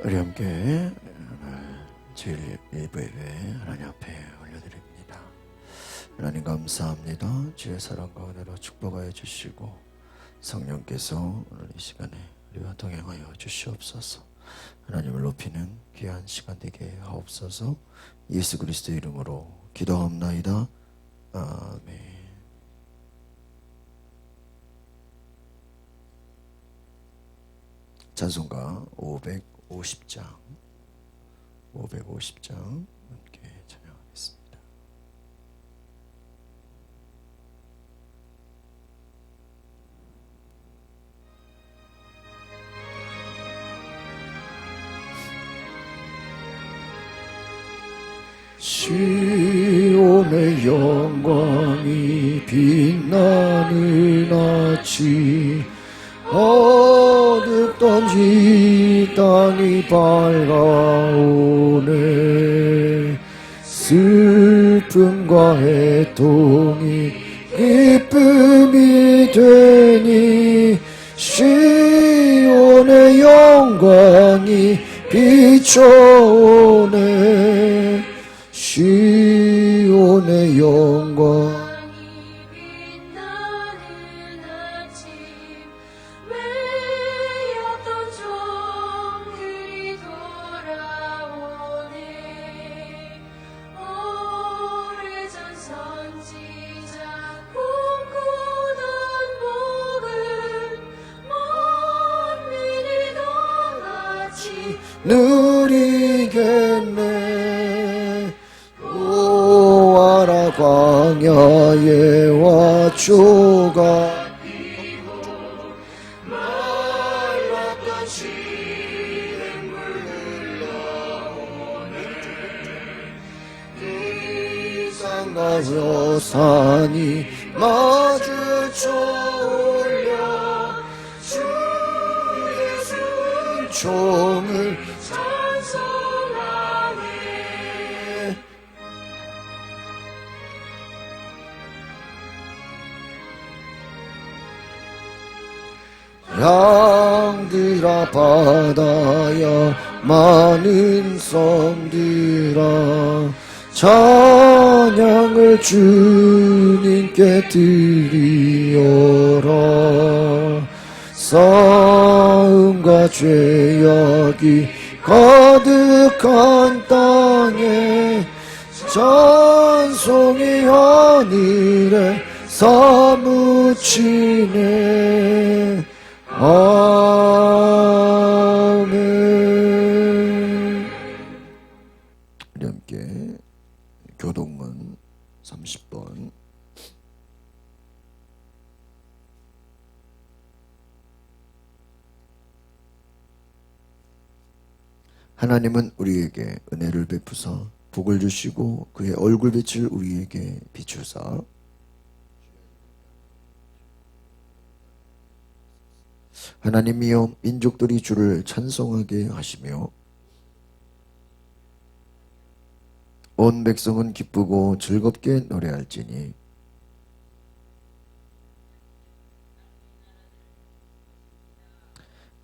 우리 함께 제일 일부 예배 하나님 앞에 올려드립니다. 하나님 감사합니다. 주의 사랑과 은혜로 축복하여 주시고 성령께서 오늘 이 시간에 우리와 동행하여 주시옵소서. 하나님을 높이는 귀한 시간 되게 하옵소서. 예수 그리스도의 이름으로 기도하옵나이다. 아멘. 찬송가 550장 함께 찬양하겠습니다. 시온의 영광이 빛나는 아침 어둡던 이 땅이 밝아오네. 슬픔과 애통이 기쁨이 되니 시온의 영광이 비춰오네. 시온의 영광 누리겠네. 노아라 광야에 와초가 말랐던 시냇물 흘러오네. 이상과 여산이 마주쳐 올려 주의 순종을 양들아 바다야 많은 섬들아 찬양을 주님께 드리어라. 싸움과 죄악이 가득한 땅에 찬송이 하늘에 사무치네. 아멘. 우리 함께 교동문 30번 하나님은 우리에게 은혜를 베푸사 복을 주시고 그의 얼굴빛을 우리에게 비추사 하나님이여 민족들이 주를 찬송하게 하시며 온 백성은 기쁘고 즐겁게 노래할지니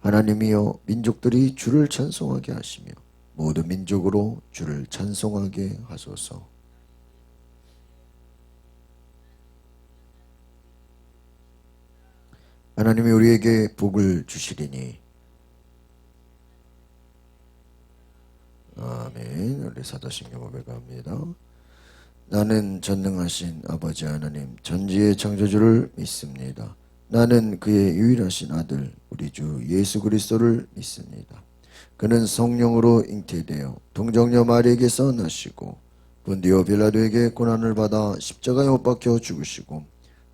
하나님이여 민족들이 주를 찬송하게 하시며 모든 민족으로 주를 찬송하게 하소서. 하나님이 우리에게 복을 주시리니 아멘. 우리 사도신경 고백합니다. 나는 전능하신 아버지 하나님 전지의 창조주를 믿습니다. 나는 그의 유일하신 아들 우리 주 예수 그리스도를 믿습니다. 그는 성령으로 잉태되어 동정녀 마리에게서 나시고 본디오 빌라도에게 고난을 받아 십자가에 못 박혀 죽으시고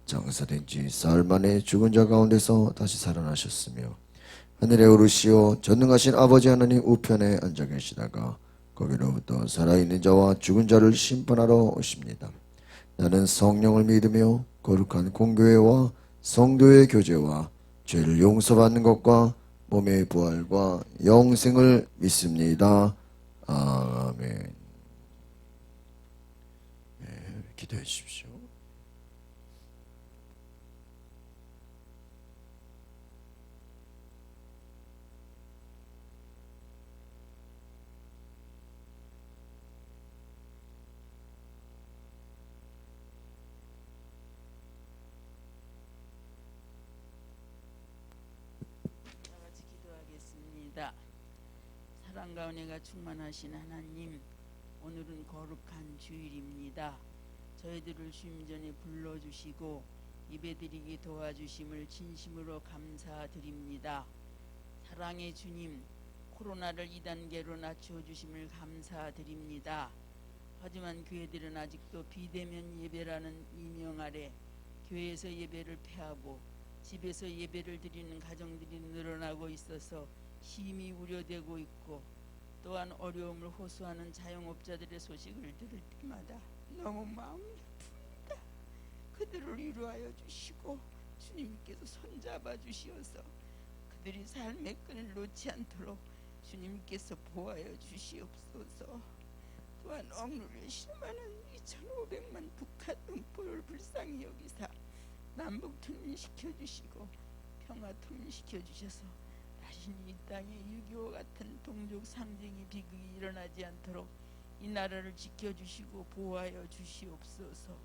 장사된 지 사흘 만에 죽은 자 가운데서 다시 살아나셨으며 하늘에 오르시어 전능하신 아버지 하나님 우편에 앉아 계시다가 거기로부터 살아있는 자와 죽은 자를 심판하러 오십니다. 나는 성령을 믿으며 거룩한 공교회와 성도의 교제와 죄를 용서받는 것과 몸의 부활과 영생을 믿습니다. 아멘. 네, 기도해 주십시오. 사랑과 은혜가 충만하신 하나님, 오늘은 거룩한 주일입니다. 저희들을 주님 전에 불러주시고 예배드리게 도와주심을 진심으로 감사드립니다. 사랑의 주님, 코로나를 2단계로 낮춰주심을 감사드립니다. 하지만 교회들은 아직도 비대면 예배라는 이명 아래 교회에서 예배를 폐하고 집에서 예배를 드리는 가정들이 늘어나고 있어서 심히 우려되고 있고, 또한 어려움을 호소하는 자영업자들의 소식을 들을 때마다 너무 마음이 아픕니다. 그들을 위로하여 주시고 주님께서 손잡아 주시어서 그들이 삶의 끈을 놓지 않도록 주님께서 보호하여 주시옵소서. 또한 억누를 실험하는 2,500만 북한 음포를 불쌍히 여기사 남북 통일시켜 주시고 평화 통일시켜 주셔서 다시는 이 땅에 6.25 같은 동족 상쟁의 비극이 일어나지 않도록 이 나라를 지켜주시고 보호하여 주시옵소서.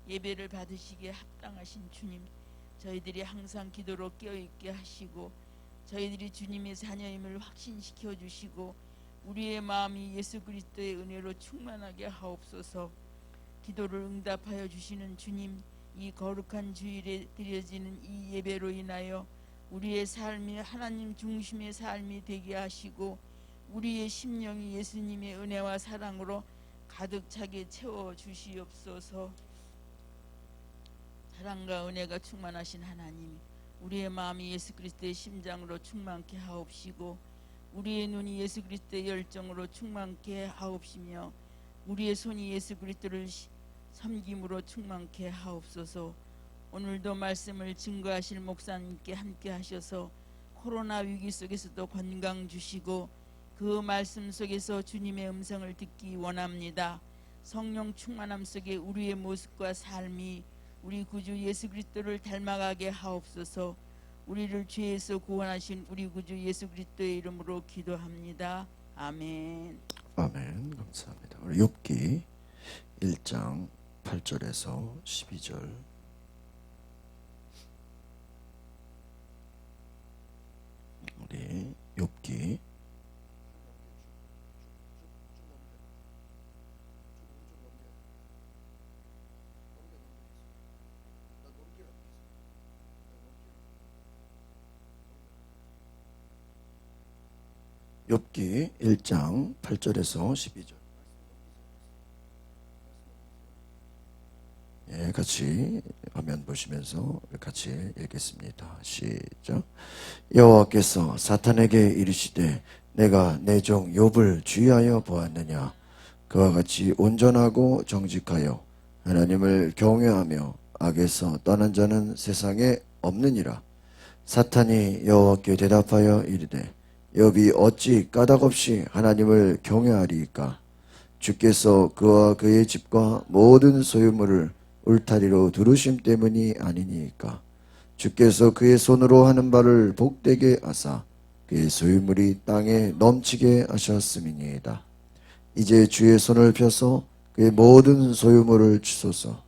예배를 받으시기에 합당하신 주님, 저희들이 항상 기도로 깨어있게 하시고 저희들이 주님의 자녀임을 확신시켜 주시고 우리의 마음이 예수 그리스도의 은혜로 충만하게 하옵소서. 기도를 응답하여 주시는 주님, 이 거룩한 주일에 드려지는 이 예배로 인하여 우리의 삶이 하나님 중심의 삶이 되게 하시고 우리의 심령이 예수님의 은혜와 사랑으로 가득 차게 채워 주시옵소서. 사랑과 은혜가 충만하신 하나님, 우리의 마음이 예수 그리스도의 심장으로 충만케 하옵시고 우리의 눈이 예수 그리스도의 열정으로 충만케 하옵시며 우리의 손이 예수 그리스도를 섬김으로 충만케 하옵소서. 오늘도 말씀을 증거하실 목사님께 함께 하셔서 코로나 위기 속에서도 건강 주시고 그 말씀 속에서 주님의 음성을 듣기 원합니다. 성령 충만함 속에 우리의 모습과 삶이 우리 구주 예수 그리스도를 닮아가게 하옵소서. 우리를 죄에서 구원하신 우리 구주 예수 그리스도의 이름으로 기도합니다. 아멘. 아멘. 감사합니다. 우리 욥기 1장 8절에서 12절. 우리 욥기 욥기 1장 8절에서 12절. 예, 같이 화면 보시면서 같이 읽겠습니다. 시작. 여호와께서 사탄에게 이르시되 내가 내 종 욥을 주의하여 보았느냐. 그와 같이 온전하고 정직하여 하나님을 경외하며 악에서 떠난 자는 세상에 없느니라. 사탄이 여호와께 대답하여 이르되 욥이 어찌 까닭없이 하나님을 경외하리이까. 주께서 그와 그의 집과 모든 소유물을 울타리로 두르심 때문이 아니니까. 주께서 그의 손으로 하는 바를 복되게 하사 그의 소유물이 땅에 넘치게 하셨음이니이다. 이제 주의 손을 펴서 그의 모든 소유물을 주소서.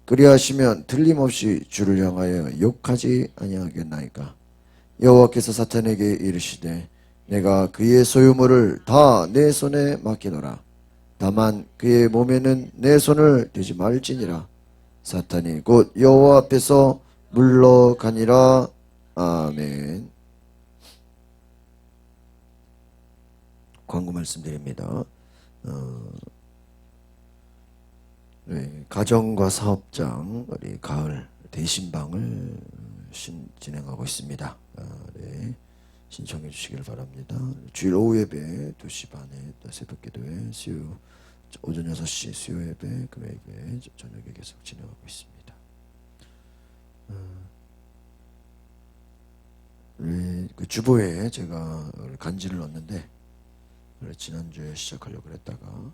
그리하시면 틀림없이 주를 향하여 욕하지 아니하겠나이까. 여호와께서 사탄에게 이르시되 내가 그의 소유물을 다 내 손에 맡기노라. 다만 그의 몸에는 내 손을 대지 말지니라. 사탄이 곧 여호와 앞에서 물러가니라. 아멘. 광고 말씀드립니다. 가정과 사업장 우리 가을 대신방을 진행하고 있습니다. 네, 신청해 주시길 바랍니다. 주일 오후 예배 2시 반에 새벽기도회, 수요 오전 6시 수요 예배, 금요일 예배, 저녁에 계속 진행하고 있습니다. 그 주보에 제가 간지를 넣었는데 지난주에 시작하려고 했다가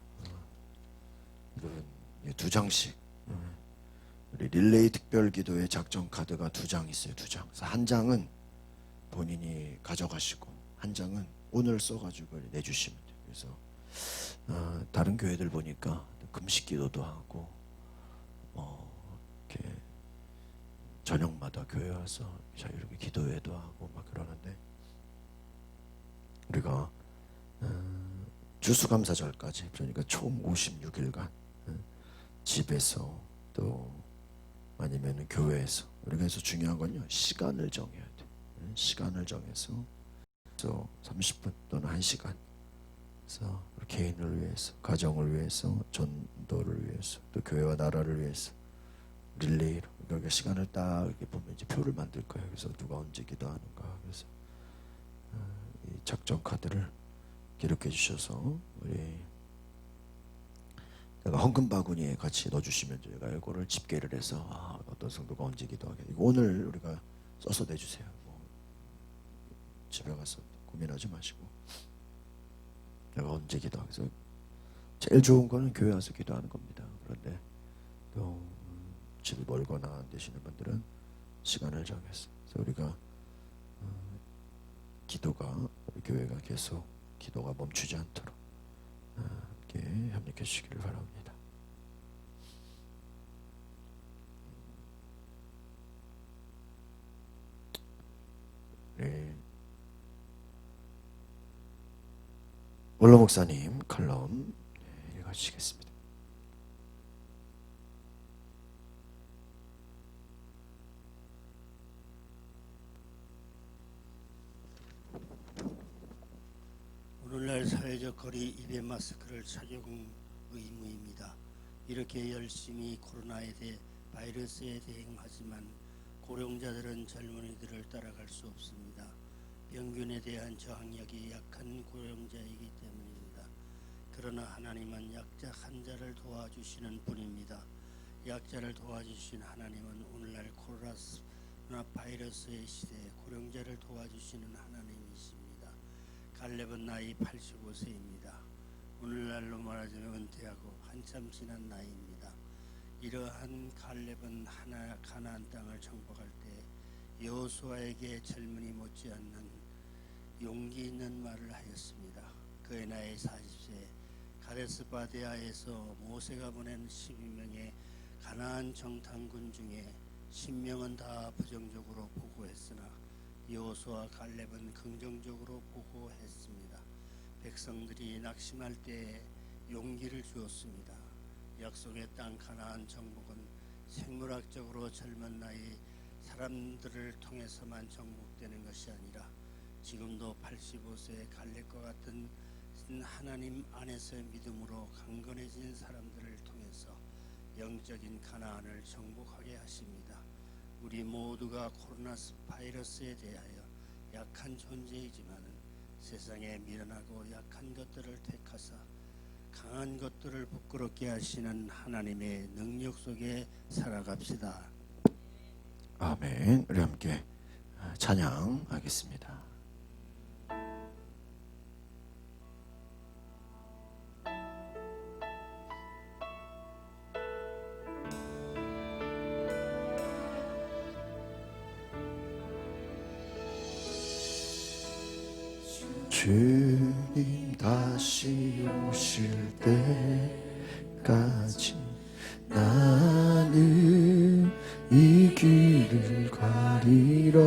이거는 2장씩 우리 릴레이 특별기도의 작전 카드가 2장 있어요. 2장. 그래서 한 장은 본인이 가져가시고 한 장은 오늘 써가지고 내주시면 돼요. 그래서 다른 교회들 보니까 금식기도도 하고 이렇게 저녁마다 교회 와서 이렇게 기도회도 하고 막 그러는데 우리가 주수감사절까지, 그러니까 총 56일간 집에서 또 아니면 교회에서, 우리가 해서 중요한 건요, 시간을 정해야 돼. 시간을 정해서 30분 또는 1시간, 그래서 개인을 위해서, 가정을 위해서, 전도를 위해서, 또 교회와 나라를 위해서 릴레이로, 그러니까 시간을 딱 이렇게 보면 이제 표를 만들 거예요. 그래서 누가 언제 기도하는가, 그래서 이 작전 카드를 기록해 주셔서 우리 내가 헌금 바구니에 같이 넣어주시면 저희가 이거를 집계를 해서 어떤 성도가 언제 기도하게, 이거 오늘 우리가 써서 내주세요. 뭐 집에 가서 고민하지 마시고 내가 언제 기도하게. 그래서 제일 좋은 거는 교회 와서 기도하는 겁니다. 그런데 또 집이 멀거나 안 되시는 분들은 시간을 정해서, 그래서 우리가 기도가, 우리 교회가 계속 기도가 멈추지 않도록 함께 협력해 주시기를 바랍니다. 네. 원로 목사님 칼럼 읽어주시겠습니다. 오늘날 사회적 거리 입에 마스크를 착용 의무입니다. 이렇게 열심히 코로나에 대해 바이러스에 대응하지만 고령자들은 젊은이들을 따라갈 수 없습니다. 병균에 대한 저항력이 약한 고령자이기 때문입니다. 그러나 하나님은 약자 환자를 도와주시는 분입니다. 약자를 도와주신 하나님은 오늘날 코로나 바이러스의 시대에 고령자를 도와주시는 하나님이십니다. 갈렙은 나이 85세입니다. 오늘날로 말하자면 은퇴하고 한참 지난 나이입니다. 이러한 갈렙은 가나안 땅을 정복할 때 여호수아에게 젊은이 못지않는 용기 있는 말을 하였습니다. 그의 나이 40세 가데스바네아에서 모세가 보낸 12명의 가나안 정탐군 중에 10명은 다 부정적으로 보고했으나 여호수아 갈렙은 긍정적으로 보고했습니다. 백성들이 낙심할 때 용기를 주었습니다. 약속의 땅 가나안 정복은 생물학적으로 젊은 나이 사람들을 통해서만 정복되는 것이 아니라 지금도 85세의 갈렙과 같은 하나님 안에서의 믿음으로 강건해진 사람들을 통해서 영적인 가나안을 정복하게 하십니다. 우리 모두가 코로나 바이러스에 대하여 약한 존재이지만 세상에 미련하고 약한 것들을 택하사 강한 것들을 부끄럽게 하시는 하나님의 능력 속에 살아갑시다. 아멘. 우리 함께 찬양하겠습니다. 주님 다시 오실 때까지 나는 이 길을 가리라.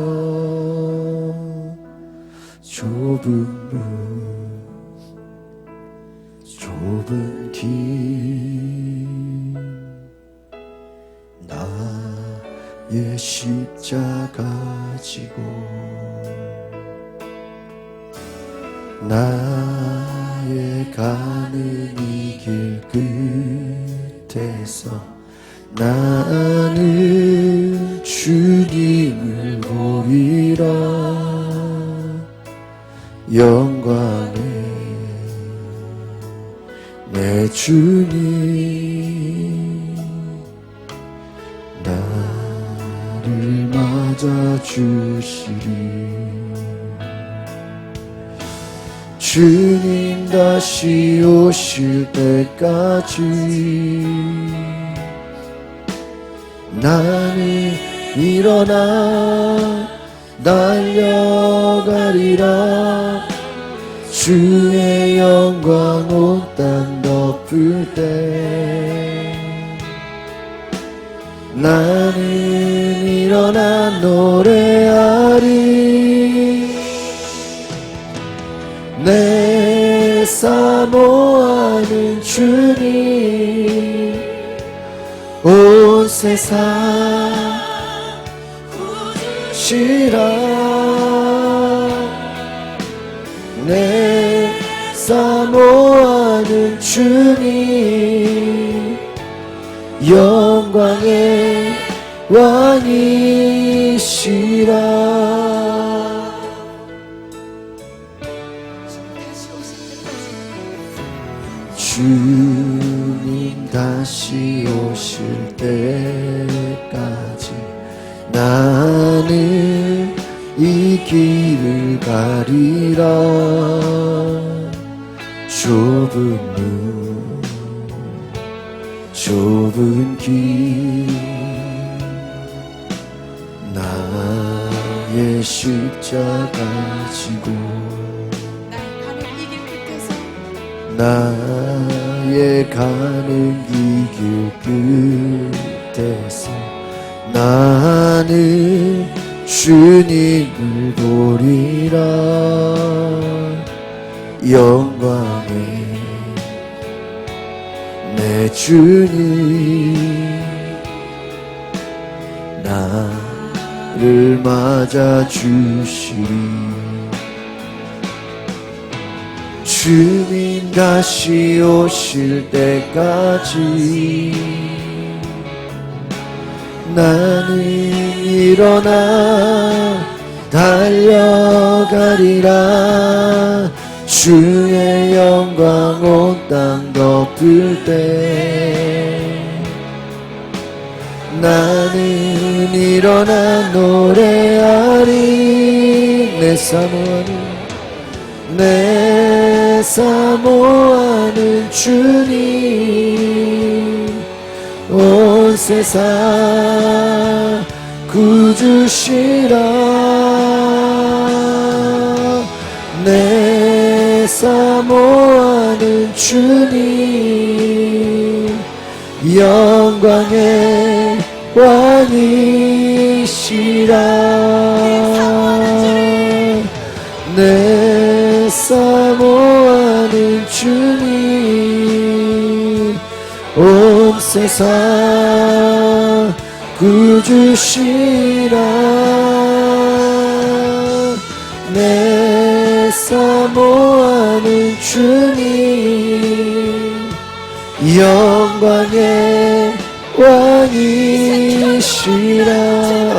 좁은 길 나의 십자가 지고 나의 가는 이 길 끝에서 나는 주님을 보리라. 영광의 내 주님 나를 맞아주시리. 주님 다시 오실 때까지 나는 일어나 달려가리라. 주의 영광 온 땅 덮을 때 나는 일어나 노래하리. 내 사모하는 주님 온 세상 내 사모하는 주님 영광의 왕이시라. 주님 다시 오실 때까지 나는 이 길을 가리라. 좁은 길 나의 십자가 지고 나의 가는 이 길 끝에서 나는 주님을 보리라. 영광의 내 주님 나를 맞아 주시리. 주님 다시 오실 때까지 나는 일어나 달려가리라. 주의 영광 온 땅 덮을 때 나는 일어나 노래하리. 내 사모하는 주님 온 세상 구주시라. 내 사모하는 주님 영광의 왕이시라. 내 사모하는 주님 온 세상 구주시라. 내 사모하는 주님 영광의 왕이시라.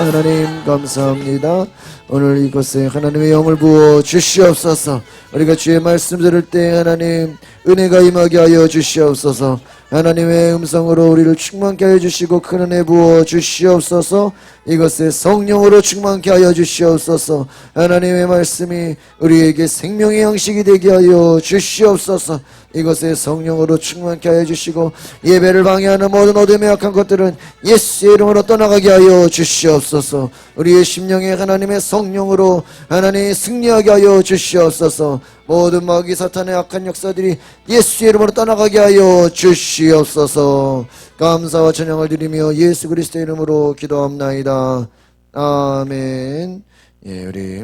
하나님 감사합니다. 오늘 이곳에 하나님의 영을 부어 주시옵소서. 우리가 주의 말씀 들을 때 하나님 은혜가 임하게 하여 주시옵소서. 하나님의 음성으로 우리를 충만케 하여 주시고 큰 은혜 부어 주시옵소서. 이것에 성령으로 충만케 하여 주시옵소서. 하나님의 말씀이 우리에게 생명의 양식이 되게 하여 주시옵소서. 이것에 성령으로 충만케 하여 주시고 예배를 방해하는 모든 어둠의 악한 것들은 예수의 이름으로 떠나가게 하여 주시옵소서. 우리의 심령에 하나님의 성령으로 하나님 승리하게 하여 주시옵소서. 모든 마귀 사탄의 악한 역사들이 예수의 이름으로 떠나가게 하여 주시옵소서. 감사와 찬양을 드리며 예수 그리스도의 이름으로 기도합나이다. 아멘. 예, 우리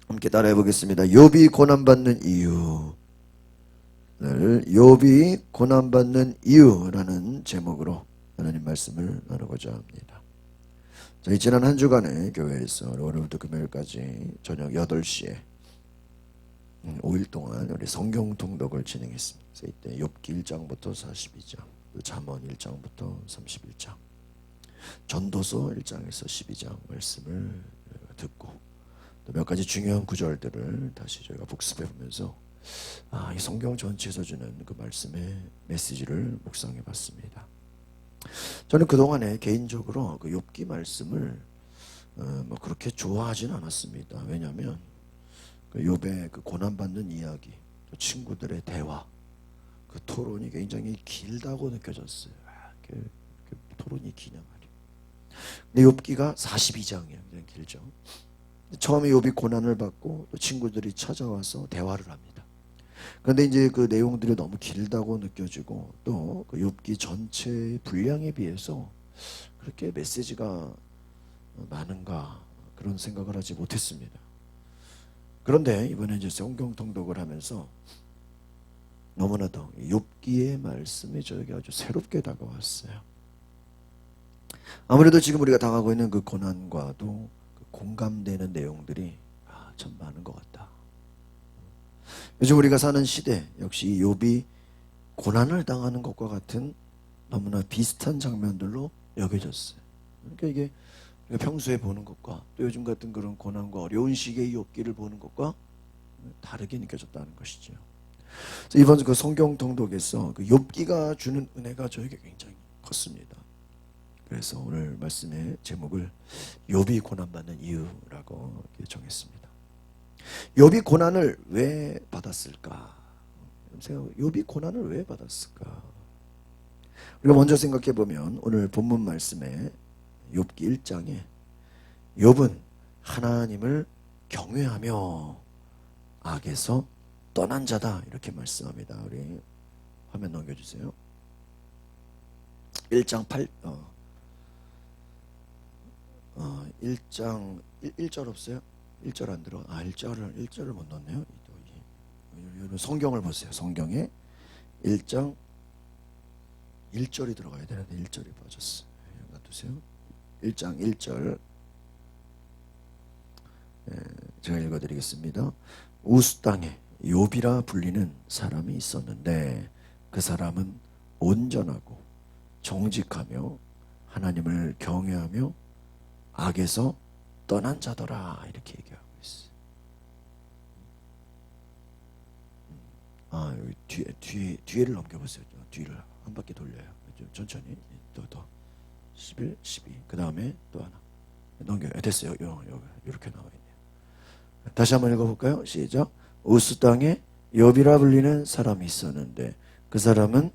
함께 따라해 보겠습니다. 욥이 고난받는 이유. 욥이 고난받는 이유라는 제목으로 하나님 말씀을 나누고자 합니다. 저희 지난 한 주간에 교회에서 월요일부터 금요일까지 저녁 8시에 5일 동안 우리 성경 통독을 진행했습니다. 이때 욥기 1장부터 42장, 잠언 1장부터 31장, 전도서 1장에서 12장 말씀을 듣고 또 몇 가지 중요한 구절들을 다시 저희가 복습해 보면서 이 성경 전체에서 주는 그 말씀의 메시지를 묵상해 봤습니다. 저는 그동안에 개인적으로 그 욥기 말씀을 뭐 그렇게 좋아하진 않았습니다. 왜냐하면 그 욥의 그 고난받는 이야기, 그 친구들의 대화, 그 토론이 굉장히 길다고 느껴졌어요. 그 토론이 기냐 말이에요. 근데 욥기가 42장이에요. 굉장히 길죠. 처음에 욥이 고난을 받고 또 친구들이 찾아와서 대화를 합니다. 그런데 이제 그 내용들이 너무 길다고 느껴지고 또 그 욥기 전체의 분량에 비해서 그렇게 메시지가 많은가 그런 생각을 하지 못했습니다. 그런데 이번에 이제 성경 통독을 하면서 너무나도 욥기의 말씀이 저에게 아주 새롭게 다가왔어요. 아무래도 지금 우리가 당하고 있는 그 고난과도 그 공감되는 내용들이 참 많은 것 같다. 요즘 우리가 사는 시대 역시 욥이 고난을 당하는 것과 같은 너무나 비슷한 장면들로 여겨졌어요. 그러니까 이게 우리가 평소에 보는 것과 또 요즘 같은 그런 고난과 어려운 시기의 욥기를 보는 것과 다르게 느껴졌다는 것이죠. 그래서 이번 그 성경 통독에서 그 욥기가 주는 은혜가 저에게 굉장히 컸습니다. 그래서 오늘 말씀의 제목을 욥이 고난받는 이유라고 이렇게 정했습니다. 욥이 고난을 왜 받았을까? 욥이 고난을 왜 받았을까? 우리가 먼저 생각해 보면 오늘 본문 말씀에 욥기 1장에 욥은 하나님을 경외하며 악에서 떠난 자다 이렇게 말씀합니다. 우리 화면 넘겨주세요. 1장 1장 1절 없어요? 1절 안 들어. 1절을 못 넣었네요. 성경을 보세요. 성경에 1장 1절이 들어가야 되는데 1절이 빠졌어. 놔두세요. 1장 1절 제가 읽어드리겠습니다. 우스 땅에 욥이라 불리는 사람이 있었는데 그 사람은 온전하고 정직하며 하나님을 경외하며 악에서 떠난 자더라 이렇게 얘기하고 있어요. 여기 뒤에를 넘겨보세요. 뒤를 한 바퀴 돌려요. 좀 천천히 더 11, 12. 그 다음에 또 하나 넘겨요. 됐어요. 이렇게 나와 있네요. 다시 한번 읽어볼까요? 시작. 우스 땅에 욥이라 불리는 사람이 있었는데 그 사람은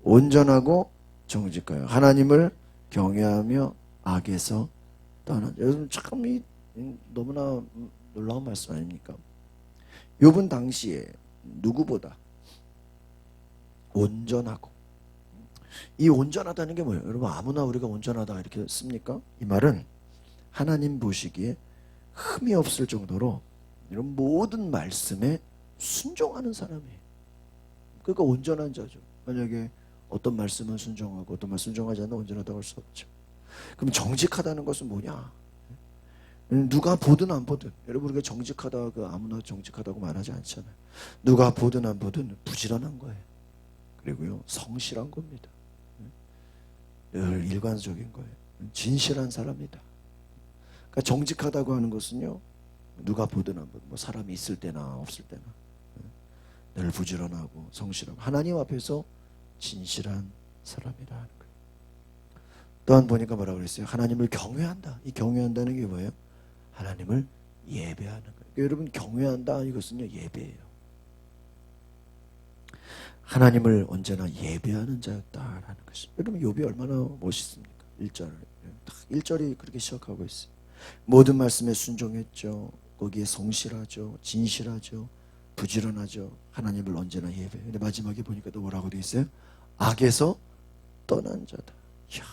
온전하고 정직하여 하나님을 경외하며 악에서 떠난. 여러분 참 너무나 놀라운 말씀 아닙니까? 욥은 당시에 누구보다 온전하고, 이 온전하다는 게 뭐예요? 여러분 아무나 우리가 온전하다 이렇게 씁니까? 이 말은 하나님 보시기에 흠이 없을 정도로 이런 모든 말씀에 순종하는 사람이에요. 그러니까 온전한 자죠. 만약에 어떤 말씀은 순종하고 어떤 말씀 순종하지 않는 온전하다고 할 수 없죠. 그럼 정직하다는 것은 뭐냐? 누가 보든 안 보든, 여러분 우리가 정직하다 아무나 정직하다고 말하지 않잖아요. 누가 보든 안 보든 부지런한 거예요. 그리고요 성실한 겁니다. 늘 일관적인 거예요. 진실한 사람이다. 그러니까 정직하다고 하는 것은요 누가 보든 안 보든 뭐 사람이 있을 때나 없을 때나 늘 부지런하고 성실하고 하나님 앞에서 진실한 사람이라 하는 거예요. 또한 보니까 뭐라고 그랬어요? 하나님을 경외한다. 이 경외한다는 게 뭐예요? 하나님을 예배하는 거예요. 그러니까 여러분 경외한다 이것은요 예배예요. 하나님을 언제나 예배하는 자였다라는 것입니다. 여러분 욥이 얼마나 멋있습니까? 1절이 그렇게 시작하고 있어요. 모든 말씀에 순종했죠. 거기에 성실하죠. 진실하죠. 부지런하죠. 하나님을 언제나 예배. 근데 마지막에 보니까 또 뭐라고 되어 있어요? 악에서 떠난 자다. 이야.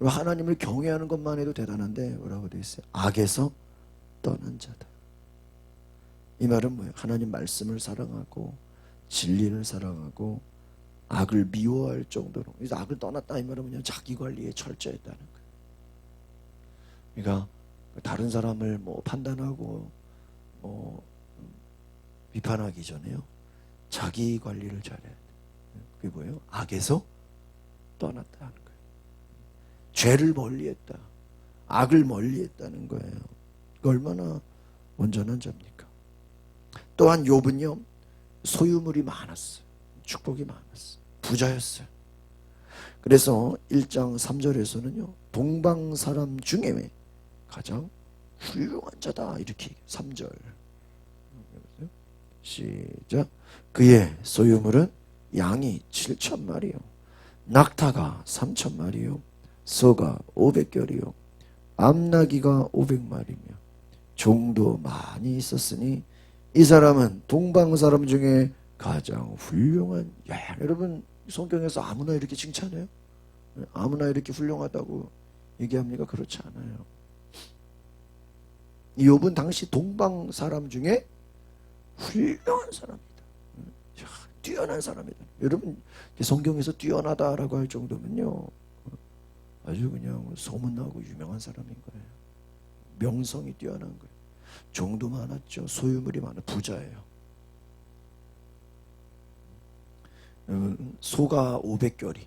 하나님을 경외하는 것만 해도 대단한데 뭐라고 되어 있어요? 악에서 떠난 자다. 이 말은 뭐예요? 하나님 말씀을 사랑하고 진리를 사랑하고 악을 미워할 정도로, 그래서 악을 떠났다 이 말은 그냥 자기 관리에 철저했다는 거예요. 그러니까 다른 사람을 뭐 판단하고 뭐 비판하기 전에요 자기 관리를 잘해야 돼요. 그게 뭐예요? 악에서 떠났다 하는 거예요. 죄를 멀리했다, 악을 멀리했다는 거예요. 얼마나 온전한 자입니까? 또한 욥은요 소유물이 많았어요. 축복이 많았어요. 부자였어요. 그래서 1장 3절에서는요 동방 사람 중에 가장 훌륭한 자다 이렇게 3절 시작. 그의 소유물은 양이 7,000마리요 낙타가 3,000마리요 소가 500결이요 암나귀가 500마리며 종도 많이 있었으니 이 사람은 동방 사람 중에 가장 훌륭한. 여러분 성경에서 아무나 이렇게 칭찬해요? 아무나 이렇게 훌륭하다고 얘기합니까? 그렇지 않아요. 이 욥은 당시 동방 사람 중에 훌륭한 사람이다. 뛰어난 사람이다. 여러분 성경에서 뛰어나다라고 할 정도면요 아주 그냥 소문나고 유명한 사람인 거예요. 명성이 뛰어난 거예요. 종도 많았죠. 소유물이 많아 부자예요. 소가 500결이,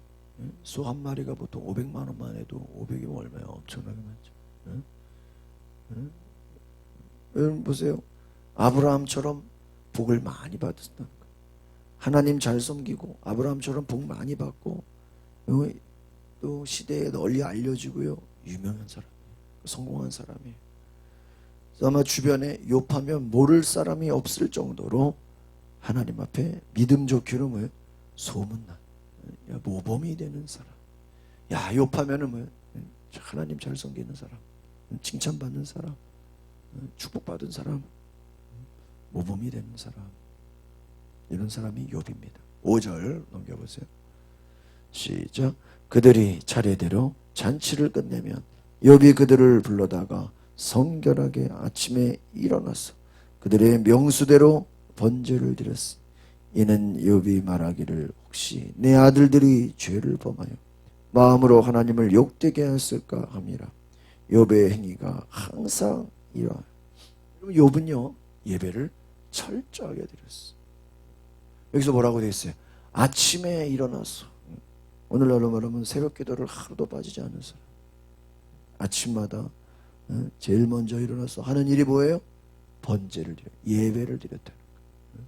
소 한 마리가 보통 500만 원만 해도 500이면 얼마야? 엄청나게 많죠. 여러분 보세요. 아브라함처럼 복을 많이 받았다는 거예요. 하나님 잘 섬기고 아브라함처럼 복 많이 받고 또 시대에 널리 알려지고요. 유명한 사람이에요. 성공한 사람이에요. 아마 주변에 욥하면 모를 사람이 없을 정도로 하나님 앞에 믿음 좋기로 뭐예요? 소문난 모범이 되는 사람. 야, 욥하면은 뭐예요? 하나님 잘 섬기는 사람, 칭찬받는 사람, 축복받은 사람, 모범이 되는 사람. 이런 사람이 욥입니다. 5절 넘겨보세요. 시작. 그들이 차례대로 잔치를 끝내면 욥이 그들을 불러다가 성결하게 아침에 일어나서 그들의 명수대로 번제를 드렸으니 이는 욥이 말하기를 혹시 내 아들들이 죄를 범하여 마음으로 하나님을 욕되게 했을까 함이라. 욥의 행위가 항상 이러하여. 욥은요 예배를 철저하게 드렸어요. 여기서 뭐라고 되어 있어요? 아침에 일어나서. 오늘날로 말하면 새벽 기도를 하루도 빠지지 않은 사람. 아침마다 제일 먼저 일어나서 하는 일이 뭐예요? 번제를 드려, 예배를 드렸다는 거예요.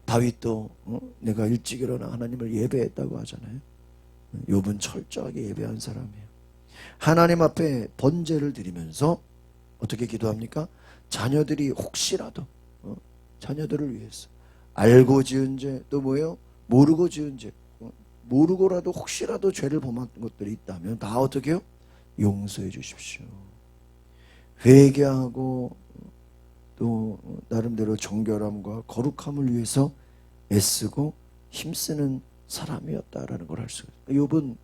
다윗도 내가 일찍 일어나 하나님을 예배했다고 하잖아요. 욥은 철저하게 예배한 사람이에요. 하나님 앞에 번제를 드리면서 어떻게 기도합니까? 자녀들이 혹시라도 자녀들을 위해서 알고 지은 죄, 또 뭐예요? 모르고 지은 죄, 모르고라도 혹시라도 죄를 범한 것들이 있다면 다 어떻게 해요? 용서해 주십시오. 회개하고 또 나름대로 정결함과 거룩함을 위해서 애쓰고 힘쓰는 사람이었다라는 걸 알 수가 있어요. 욥은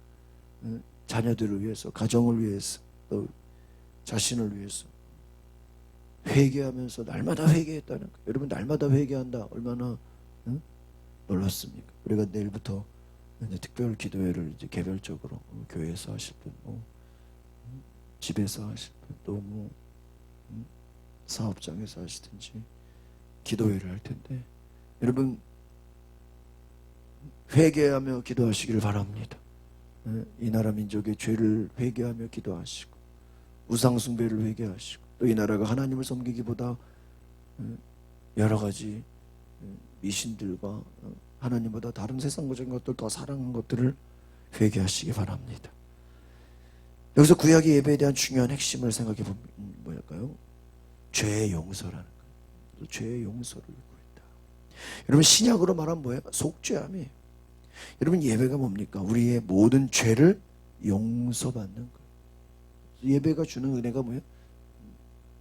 자녀들을 위해서, 가정을 위해서, 또 자신을 위해서 회개하면서 날마다 회개했다는 거예요. 여러분 날마다 회개한다 얼마나 놀랐습니까? 우리가 내일부터 이제 특별 기도회를 이제 개별적으로 교회에서 하실 분, 집에서 하실 분, 또 사업장에서 하시든지 기도회를 할 텐데 여러분 회개하며 기도하시기를 바랍니다. 이 나라 민족의 죄를 회개하며 기도하시고 우상 숭배를 회개하시고 또 이 나라가 하나님을 섬기기보다 여러 가지 미신들과 하나님보다 다른 세상적인 것들 더 사랑하는 것들을 회개하시기 바랍니다. 여기서 구약의 예배에 대한 중요한 핵심을 생각해 보면 뭐일까요? 죄의 용서라는 거예요. 죄의 용서를 구했다. 여러분 신약으로 말하면 뭐예요? 속죄함이에요. 여러분 예배가 뭡니까? 우리의 모든 죄를 용서받는 거예요. 예배가 주는 은혜가 뭐예요?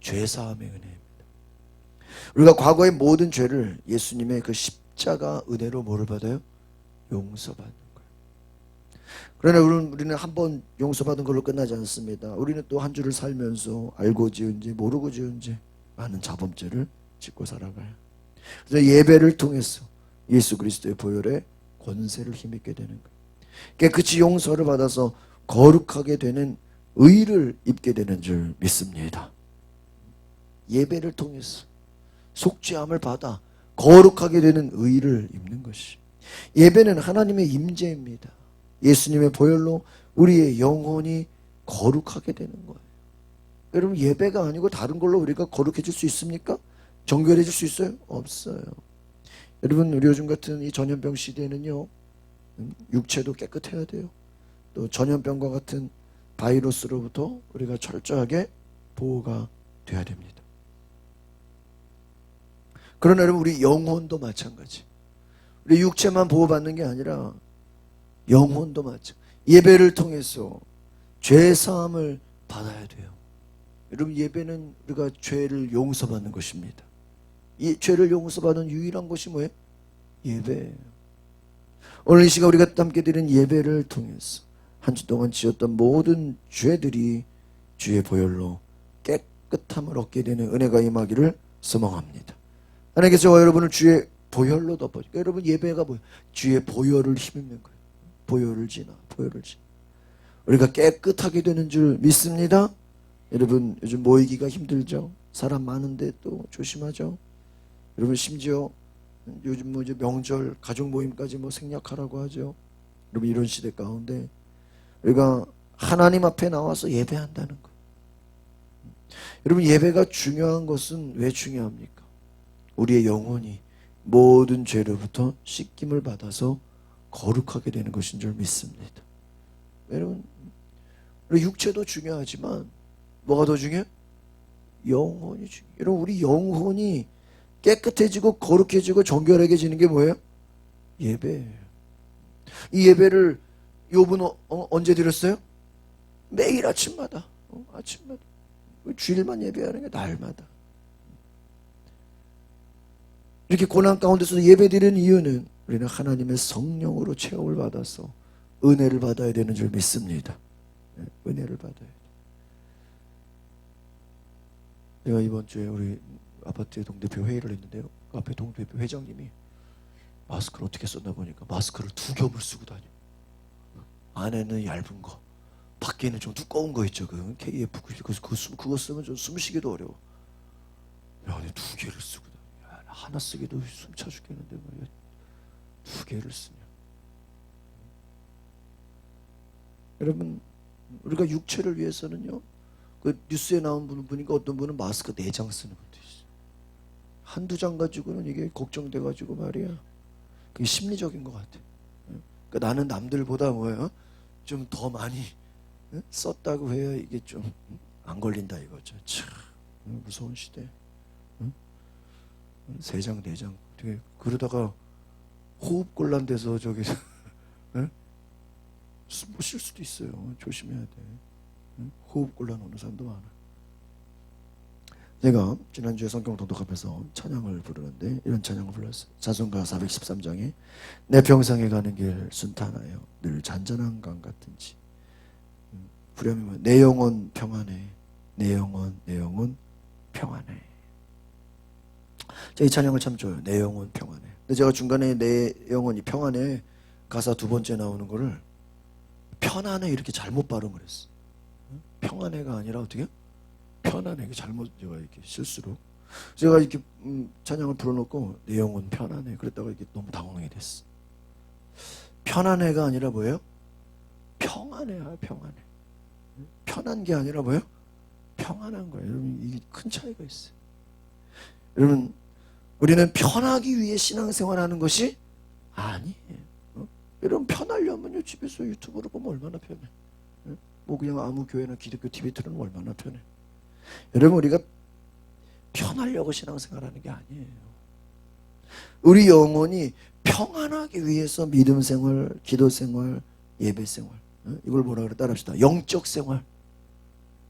죄사함의 은혜입니다. 우리가 과거의 모든 죄를 예수님의 그 십자가 은혜로 뭐를 받아요? 용서받는 거예요. 그러나 우리는 한 번 용서받은 걸로 끝나지 않습니다. 우리는 또 한 주를 살면서 알고 지은 죄, 모르고 지은 죄, 많은 자범죄를 짓고 살아가요. 그래서 예배를 통해서 예수 그리스도의 보혈의 권세를 힘입게 되는 거예요. 깨끗이 용서를 받아서 거룩하게 되는 의를 입게 되는 줄 믿습니다. 예배를 통해서 속죄함을 받아 거룩하게 되는 의를 입는 것이, 예배는 하나님의 임재입니다. 예수님의 보혈로 우리의 영혼이 거룩하게 되는 거예요. 여러분 예배가 아니고 다른 걸로 우리가 거룩해질 수 있습니까? 정결해질 수 있어요? 없어요. 여러분 우리 요즘 같은 이 전염병 시대에는요 육체도 깨끗해야 돼요. 또 전염병과 같은 바이러스로부터 우리가 철저하게 보호가 돼야 됩니다. 그러나 여러분 우리 영혼도 마찬가지. 우리 육체만 보호받는 게 아니라 영혼도 마찬가지. 예배를 통해서 죄사함을 받아야 돼요. 여러분 예배는 우리가 죄를 용서받는 것입니다. 이 죄를 용서받는 유일한 것이 뭐예요? 예배예요. 오늘 이 시간 우리가 함께 드린 예배를 통해서 한 주 동안 지었던 모든 죄들이 주의 보혈로 깨끗함을 얻게 되는 은혜가 임하기를 소망합니다. 하나님께서 저와 여러분을 주의 보혈로 덮어지고. 여러분 예배가 뭐예요? 주의 보혈을 힘입는 거예요. 보혈을 지나. 우리가 깨끗하게 되는 줄 믿습니다. 여러분 요즘 모이기가 힘들죠. 사람 많은데 또 조심하죠. 여러분 심지어 요즘 뭐 이제 명절 가족 모임까지 뭐 생략하라고 하죠. 여러분 이런 시대 가운데 우리가 하나님 앞에 나와서 예배한다는 거. 여러분 예배가 중요한 것은 왜 중요합니까? 우리의 영혼이 모든 죄로부터 씻김을 받아서 거룩하게 되는 것인 줄 믿습니다. 여러분 우리 육체도 중요하지만 뭐가 더 중요해요? 영혼이 중요해요. 여러분 우리 영혼이 깨끗해지고 거룩해지고 정결해지는 게 뭐예요? 예배예요. 이 예배를 욥은 언제 드렸어요? 매일 아침마다. 아침마다. 주일만 예배하는 게 날마다. 이렇게 고난 가운데서 예배드리는 이유는 우리는 하나님의 성령으로 체험을 받아서 은혜를 받아야 되는 줄 믿습니다. 은혜를 받아야 돼. 제가 이번 주에 우리 아파트에 동대표 회의를 했는데요. 그 앞에 동대표 회장님이 마스크를 어떻게 썼나 보니까 마스크를 2겹을 쓰고 다녀. 안에는 얇은 거, 밖에는 좀 두꺼운 거 있죠. 그 KF90 그거 쓰면 좀 숨쉬기도 어려워. 야, 근데 2개를 쓰고 다녀. 야, 하나 쓰기도 숨 차 죽겠는데 뭐 2개를 쓰냐. 여러분 우리가 육체를 위해서는요. 그 뉴스에 나온 분 보니까 어떤 분은 마스크 4장 쓰는 분도 있어요. 1-2장 가지고는 이게 걱정돼가지고 말이야. 그게 심리적인 것 같아. 그러니까 나는 남들보다 뭐예요? 좀 더 많이 썼다고 해야 이게 좀 안 걸린다 이거죠. 참 무서운 시대. 3장 4장 되게 그러다가 호흡곤란 돼서 저기 못 쉴 수도 있어요. 조심해야 돼. 호흡곤란 오는 사람도 많아. 제가 지난주에 성경 통독하면서 찬양을 부르는데 이런 찬양을 불렀어요. 자颂가 413장에 내 평생에 가는 길 순탄하여 늘 잔잔한 강 같은지 후렴이면 내 영혼 평안해 내 영혼 평안해. 제가 이 찬양을 참 좋아요. 내 영혼 평안해. 근데 제가 중간에 내 영혼이 평안해 가사 2번째 나오는 거를 편안해 이렇게 잘못 발음을 했어. 평안해가 아니라 어떻게? 편안해. 잘못 제가 이렇게 실수로 제가 이렇게 찬양을 불러놓고 내 영혼 편안해 그랬다가 이게 너무 당황이 됐어. 편안해가 아니라 뭐예요? 평안해야 평안해. 편한 게 아니라 뭐예요? 평안한 거예요. 여러분 이게 큰 차이가 있어요. 여러분 우리는 편하기 위해 신앙생활하는 것이 아니에요. 여러분 편하려면요 집에서 유튜브를 보면 얼마나 편해. 뭐 그냥 아무 교회나 기독교 TV 틀으면 얼마나 편해. 여러분 우리가 편하려고 신앙생활하는 게 아니에요. 우리 영혼이 평안하기 위해서 믿음생활, 기도생활, 예배생활 이걸 뭐라 그래 따라합시다. 영적생활.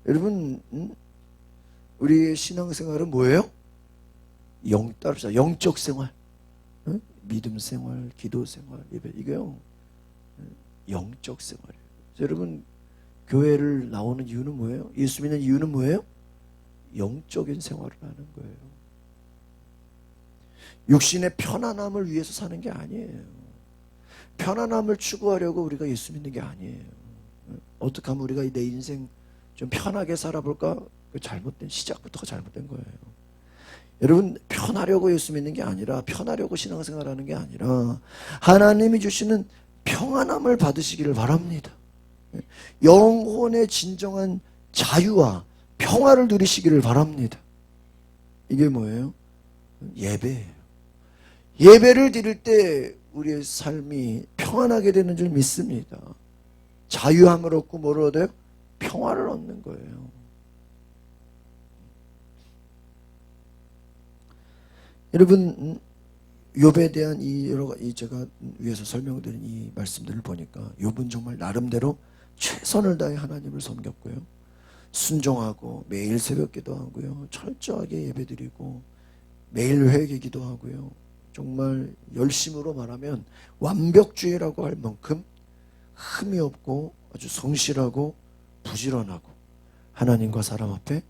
여러분 우리의 신앙생활은 뭐예요? 따라합시다. 영적생활. 믿음생활, 기도생활, 예배 이게요 영적생활이에요. 여러분 교회를 나오는 이유는 뭐예요? 예수 믿는 이유는 뭐예요? 영적인 생활을 하는 거예요. 육신의 편안함을 위해서 사는 게 아니에요. 편안함을 추구하려고 우리가 예수 믿는 게 아니에요. 어떻게 하면 우리가 내 인생 좀 편하게 살아볼까? 잘못된 시작부터가 잘못된 거예요. 여러분 편하려고 예수 믿는 게 아니라 편하려고 신앙생활하는 게 아니라 하나님이 주시는 평안함을 받으시기를 바랍니다. 영혼의 진정한 자유와 평화를 누리시기를 바랍니다. 이게 뭐예요? 예배예요. 예배를 드릴 때 우리의 삶이 평안하게 되는 줄 믿습니다. 자유함을 얻고 뭐를 얻어요? 평화를 얻는 거예요. 여러분 욥에 대한 이 여러 가지 제가 위에서 설명드린 이 말씀들을 보니까 욥은 정말 나름대로 최선을 다해 하나님을 섬겼고요. 순종하고 매일 새벽 기도하고요. 철저하게 예배드리고 매일 회개 기도하고요. 정말 열심으로 말하면 완벽주의라고 할 만큼 흠이 없고 아주 성실하고 부지런하고 하나님과 사람 앞에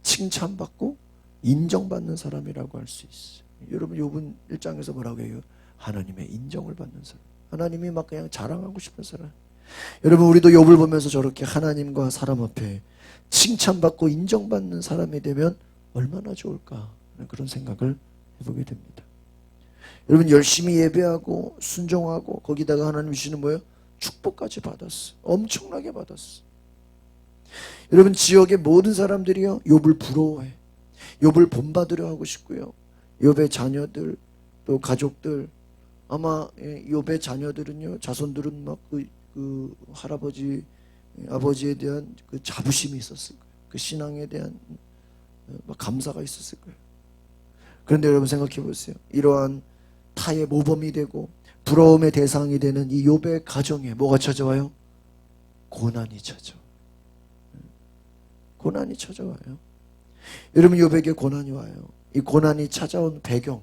칭찬받고 인정받는 사람이라고 할 수 있어요. 여러분 욥은 1장에서 뭐라고 해요? 하나님의 인정을 받는 사람. 하나님이 막 그냥 자랑하고 싶은 사람. 여러분 우리도 욥을 보면서 저렇게 하나님과 사람 앞에 칭찬받고 인정받는 사람이 되면 얼마나 좋을까 그런 생각을 해보게 됩니다. 여러분 열심히 예배하고 순종하고 거기다가 하나님 주시는 뭐예요? 축복까지 받았어. 엄청나게 받았어. 여러분 지역의 모든 사람들이요 욥을 부러워해. 욥을 본받으려 하고 싶고요. 욥의 자녀들 또 가족들 아마 욥의 자녀들은요 자손들은 막 그 할아버지 아버지에 대한 그 자부심이 있었을 거예요. 그 신앙에 대한 막 감사가 있었을 거예요. 그런데 여러분 생각해 보세요. 이러한 타의 모범이 되고 부러움의 대상이 되는 이 욥의 가정에 뭐가 찾아와요? 고난이 찾아와요. 고난이 찾아와요. 여러분 욥에게 고난이 와요. 이 고난이 찾아온 배경,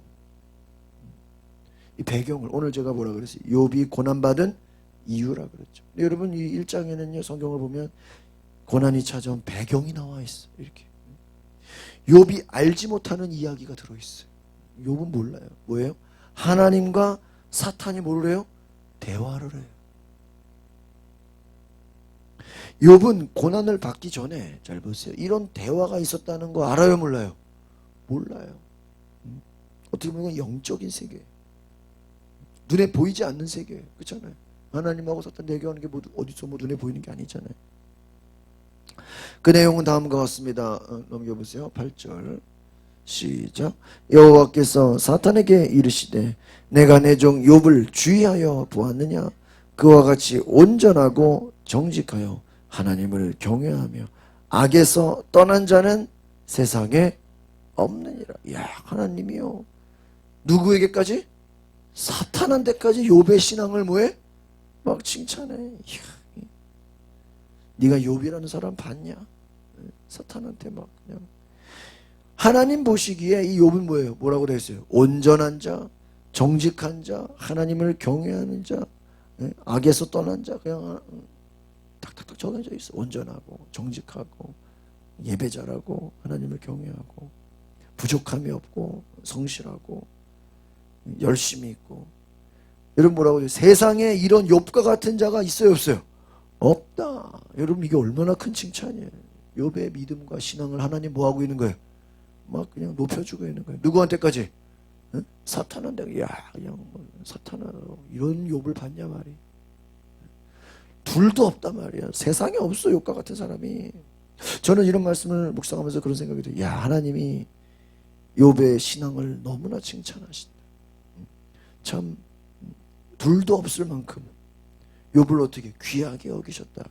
이 배경을 오늘 제가 뭐라 그랬어요? 욥이 고난받은 이유라 그랬죠. 여러분 이 1장에는요 성경을 보면 고난이 찾아온 배경이 나와 있어요. 이렇게 욥이 알지 못하는 이야기가 들어있어요. 욥은 몰라요. 뭐예요? 하나님과 사탄이 뭐를 해요? 대화를 해요. 욥은 고난을 받기 전에 잘 보세요. 이런 대화가 있었다는 거 알아요? 몰라요? 몰라요. 어떻게 보면 영적인 세계, 눈에 보이지 않는 세계, 그렇잖아요. 하나님하고 사탄 대결하는 게 모두 어디서 뭐 눈에 보이는 게 아니잖아요. 그 내용은 다음과 같습니다. 넘겨보세요. 8절 시작. 여호와께서 사탄에게 이르시되 내가 내 종 욥을 주의하여 보았느냐? 그와 같이 온전하고 정직하여 하나님을 경외하며 악에서 떠난 자는 세상에 없느니라. 야, 하나님이요 누구에게까지? 사탄한테까지 욥의 신앙을 뭐해? 막 칭찬해. 이야, 네가 욥이라는 사람 봤냐? 사탄한테 막 그냥. 하나님 보시기에 이 욥은 뭐예요? 뭐라고 되어 있어요? 온전한 자, 정직한 자, 하나님을 경외하는 자, 악에서 떠난 자, 그냥 탁탁탁 정해져 있어. 온전하고 정직하고 예배자라고 하나님을 경외하고 부족함이 없고 성실하고 열심히 있고. 여러분 뭐라고 해요? 세상에 이런 욥과 같은 자가 있어요 없어요? 없다. 여러분 이게 얼마나 큰 칭찬이에요. 욥의 믿음과 신앙을 하나님 뭐하고 있는 거예요? 막 그냥 높여주고 있는 거예요. 누구한테까지? 응? 사탄한테. 야 그냥 사탄아 이런 욥을 봤냐 말이. 둘도 없단 말이야. 세상에 없어 욥과 같은 사람이. 저는 이런 말씀을 묵상하면서 그런 생각이 들어요. 야 하나님이 욥의 신앙을 너무나 칭찬하신다. 참 둘도 없을 만큼 욥을 어떻게 귀하게 여기셨다.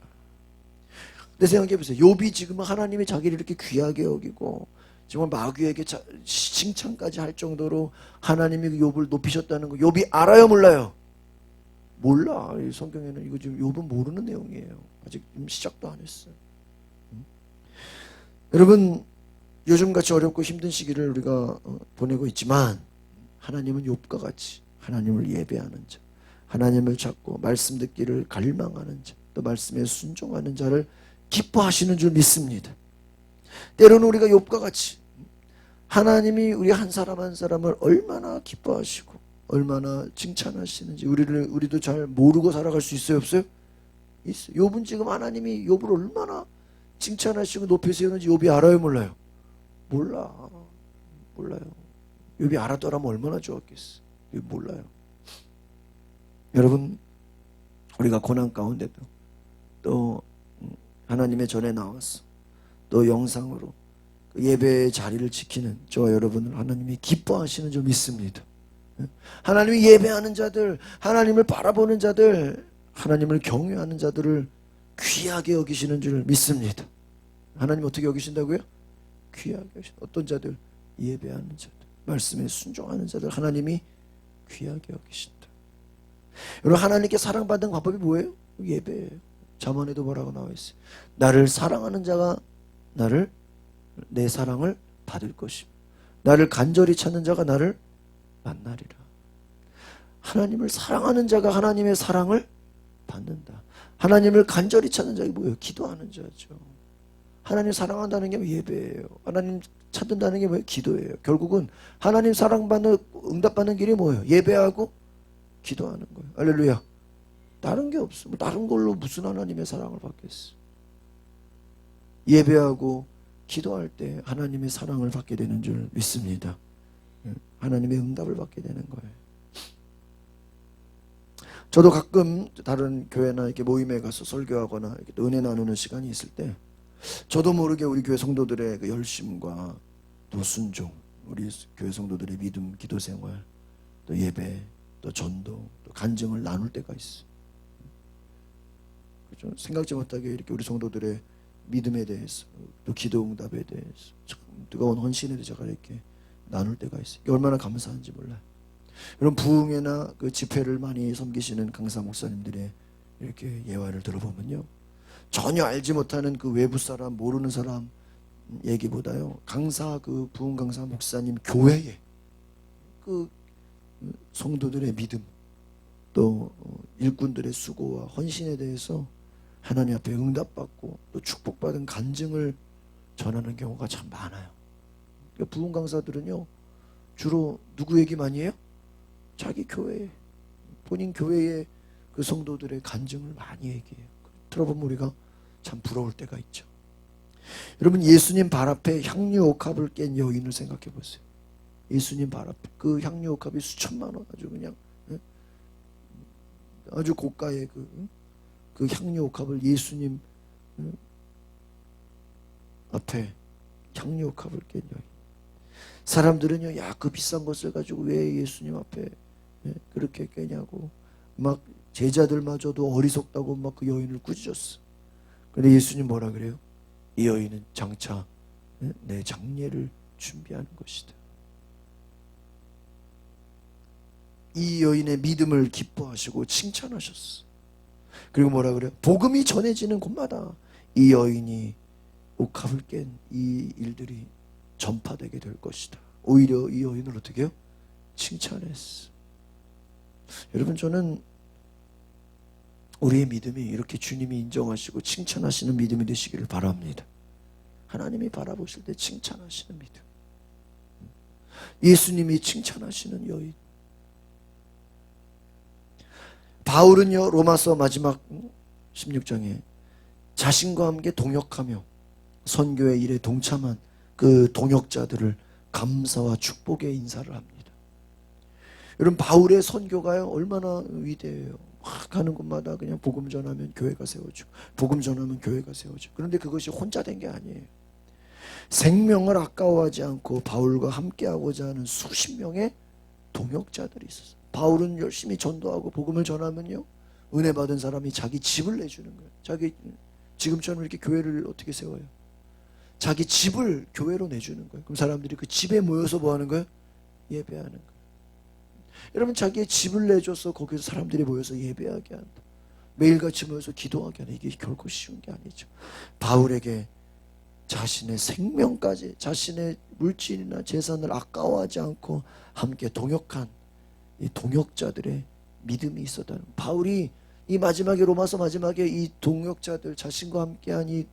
근데 생각해보세요. 욥이 지금 하나님이 자기를 이렇게 귀하게 여기고 정말 마귀에게 칭찬까지 할 정도로 하나님이 욥을 높이셨다는 거 욥이 알아요 몰라요? 몰라. 이 성경에는 이거 지금 욥은 모르는 내용이에요. 아직 시작도 안 했어요. 여러분 요즘같이 어렵고 힘든 시기를 우리가 보내고 있지만 하나님은 욥과 같이 하나님을 예배하는 자, 하나님을 찾고 말씀 듣기를 갈망하는 자, 또 말씀에 순종하는 자를 기뻐하시는 줄 믿습니다. 때로는 우리가 욥과 같이 하나님이 우리 한 사람 한 사람을 얼마나 기뻐하시고 얼마나 칭찬하시는지 우리도 잘 모르고 살아갈 수 있어요 없어요? 있어요. 욥은 지금 하나님이 욥을 얼마나 칭찬하시고 높이 세우는지 욥이 알아요 몰라요? 몰라요. 욥이 알았더라면 얼마나 좋았겠어. 욥 몰라요. 여러분 우리가 고난 가운데도 또 하나님의 전에 나와서 또 영상으로 그 예배의 자리를 지키는 저와 여러분을 하나님이 기뻐하시는 줄 믿습니다. 하나님이 예배하는 자들, 하나님을 바라보는 자들, 하나님을 경외하는 자들을 귀하게 여기시는 줄 믿습니다. 하나님 어떻게 여기신다고요? 귀하게 여기신다. 어떤 자들? 예배하는 자들, 말씀에 순종하는 자들 하나님이 귀하게 여기신다. 여러분 하나님께 사랑받는 방법이 뭐예요? 예배예요. 잠언에도 뭐라고 나와 있어요? 나를 사랑하는 자가 나를 내 사랑을 받을 것이며 나를 간절히 찾는 자가 나를 만나리라. 하나님을 사랑하는 자가 하나님의 사랑을 받는다. 하나님을 간절히 찾는 자가 뭐예요? 기도하는 자죠. 하나님 사랑한다는 게 예배예요. 하나님 찾는다는 게 뭐예요? 기도예요. 결국은 하나님 사랑받는 응답받는 길이 뭐예요? 예배하고 기도하는 거예요. 할렐루야. 다른 게 없어. 다른 걸로 무슨 하나님의 사랑을 받겠어. 예배하고 기도할 때 하나님의 사랑을 받게 되는 줄 믿습니다. 하나님의 응답을 받게 되는 거예요. 저도 가끔 다른 교회나 이렇게 모임에 가서 설교하거나 이렇게 은혜 나누는 시간이 있을 때 저도 모르게 우리 교회 성도들의 그 열심과 또 순종, 우리 교회 성도들의 믿음, 기도 생활, 또 예배, 또 전도, 또 간증을 나눌 때가 있어. 그렇죠? 생각지 못하게 이렇게 우리 성도들의 믿음에 대해서, 또 기도 응답에 대해서, 참 뜨거운 헌신에 대해서 제가 이렇게 나눌 때가 있어요. 얼마나 감사한지 몰라요. 이런 부흥회나 그 집회를 많이 섬기시는 강사 목사님들의 이렇게 예화를 들어보면요, 전혀 알지 못하는 그 외부 사람, 모르는 사람 얘기보다요, 강사, 그 부흥 강사 목사님 교회에 그 성도들의 믿음, 또 일꾼들의 수고와 헌신에 대해서 하나님 앞에 응답받고 또 축복받은 간증을 전하는 경우가 참 많아요. 그러니까 부흥 강사들은요, 주로 누구 얘기 많이 해요? 자기 교회, 본인 교회의 그 성도들의 간증을 많이 얘기해요. 들어보면 우리가 참 부러울 때가 있죠. 여러분, 예수님 발 앞에 향유 옥합을 깬 여인을 생각해 보세요. 예수님 발 앞에 그 향유 옥합이 수천만 원, 아주 그냥 아주 고가의 그 향유 옥합을 예수님 앞에 향유 옥합을 깬 여인. 사람들은요, 야, 그 비싼 것을 가지고 왜 예수님 앞에 그렇게 깨냐고 막 제자들마저도 어리석다고 막 그 여인을 꾸짖었어. 그런데 예수님 뭐라 그래요? 이 여인은 장차 내 장례를 준비하는 것이다. 이 여인의 믿음을 기뻐하시고 칭찬하셨어. 그리고 뭐라 그래요? 복음이 전해지는 곳마다 이 여인이 옥합을 깬 이 일들이 전파되게 될 것이다. 오히려 이 여인을 어떻게 해요? 칭찬했어. 여러분, 저는 우리의 믿음이 이렇게 주님이 인정하시고 칭찬하시는 믿음이 되시기를 바랍니다. 하나님이 바라보실 때 칭찬하시는 믿음, 예수님이 칭찬하시는 여인. 바울은요, 로마서 마지막 16장에 자신과 함께 동역하며 선교의 일에 동참한 그 동역자들을 감사와 축복의 인사를 합니다. 여러분, 바울의 선교가요, 얼마나 위대해요. 막 가는 곳마다 그냥 복음 전하면 교회가 세워지고, 복음 전하면 교회가 세워지고. 그런데 그것이 혼자 된 게 아니에요. 생명을 아까워하지 않고 바울과 함께하고자 하는 수십 명의 동역자들이 있었어요. 바울은 열심히 전도하고 복음을 전하면요, 은혜 받은 사람이 자기 집을 내주는 거예요. 자기, 지금처럼 이렇게 교회를 어떻게 세워요? 자기 집을 교회로 내주는 거예요. 그럼 사람들이 그 집에 모여서 뭐 하는 거예요? 예배하는 거예요. 여러분, 자기의 집을 내줘서 거기서 사람들이 모여서 예배하게 한다. 매일같이 모여서 기도하게 하는, 이게 결코 쉬운 게 아니죠. 바울에게 자신의 생명까지, 자신의 물질이나 재산을 아까워하지 않고 함께 동역한 이 동역자들의 믿음이 있었다는, 바울이 이 마지막에, 로마서 마지막에 이 동역자들, 자신과 함께한 이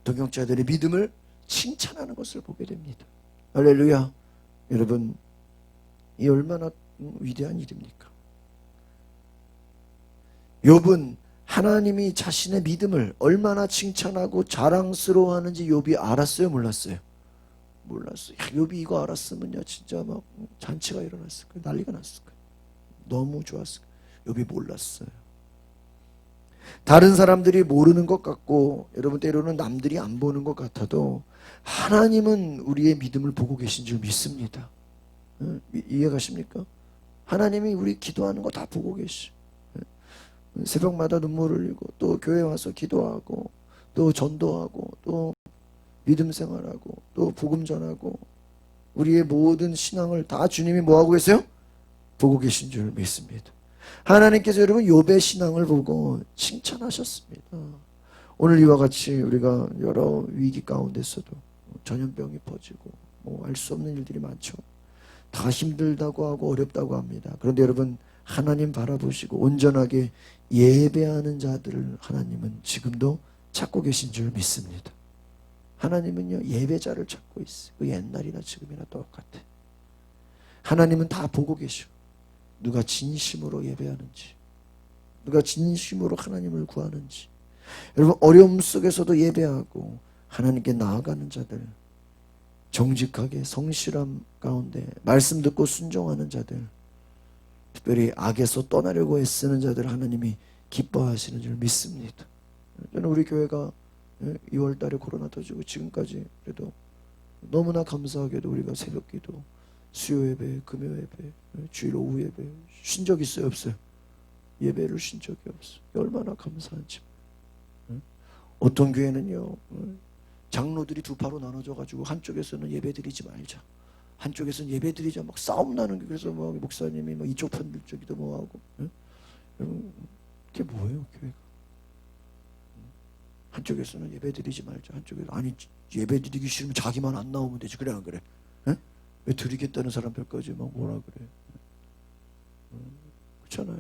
동역자들의 믿음을 칭찬하는 것을 보게 됩니다. 할렐루야. 여러분, 이 얼마나 위대한 일입니까? 욥은 하나님이 자신의 믿음을 얼마나 칭찬하고 자랑스러워하는지 욥이 알았어요, 몰랐어요? 몰랐어요. 욥이 이거 알았으면요, 진짜 막 잔치가 일어났을 거예요. 난리가 났을 거예요. 너무 좋았을 거예요. 욥이 몰랐어요. 다른 사람들이 모르는 것 같고, 여러분, 때로는 남들이 안 보는 것 같아도 하나님은 우리의 믿음을 보고 계신 줄 믿습니다. 이해가십니까? 하나님이 우리 기도하는 거 다 보고 계시. 새벽마다 눈물을 흘리고, 또 교회 와서 기도하고, 또 전도하고, 또 믿음 생활하고, 또 복음 전하고, 우리의 모든 신앙을 다 주님이 뭐하고 계세요? 보고 계신 줄 믿습니다. 하나님께서 여러분 욥의 신앙을 보고 칭찬하셨습니다. 오늘 이와 같이 우리가 여러 위기 가운데서도 전염병이 퍼지고 알 수 없는 일들이 많죠. 다 힘들다고 하고 어렵다고 합니다. 그런데 여러분, 하나님 바라보시고 온전하게 예배하는 자들을 하나님은 지금도 찾고 계신 줄 믿습니다. 하나님은요 예배자를 찾고 있어요. 그 옛날이나 지금이나 똑같아. 하나님은 다 보고 계셔. 누가 진심으로 예배하는지, 누가 진심으로 하나님을 구하는지. 여러분 어려움 속에서도 예배하고 하나님께 나아가는 자들, 정직하게 성실함 가운데 말씀 듣고 순종하는 자들, 특별히 악에서 떠나려고 애쓰는 자들 하나님이 기뻐하시는 줄 믿습니다. 저는 우리 교회가 2월 달에 코로나 터지고 지금까지 그래도 너무나 감사하게도 우리가 새벽기도, 수요 예배, 금요 예배, 주일 오후 예배 쉰 적 있어요 없어요? 예배를 쉰 적이 없어요. 얼마나 감사한지. 어떤 교회는요 장로들이 두 파로 나눠져 가지고 한쪽에서는 예배 드리지 말자, 한쪽에서는 예배 드리자 막 싸움 나는 게. 그래서 뭐 목사님이 뭐 이쪽 편 저기도 뭐 하고. 여러분 그게 뭐예요 교회가? 한쪽에서는 예배 드리지 말자, 한쪽에서 아니 예배 드리기 싫으면 자기만 안 나오면 되지. 그래 안 그래? 왜 드리겠다는 사람 별까지 막 뭐라 그래? 그렇잖아요.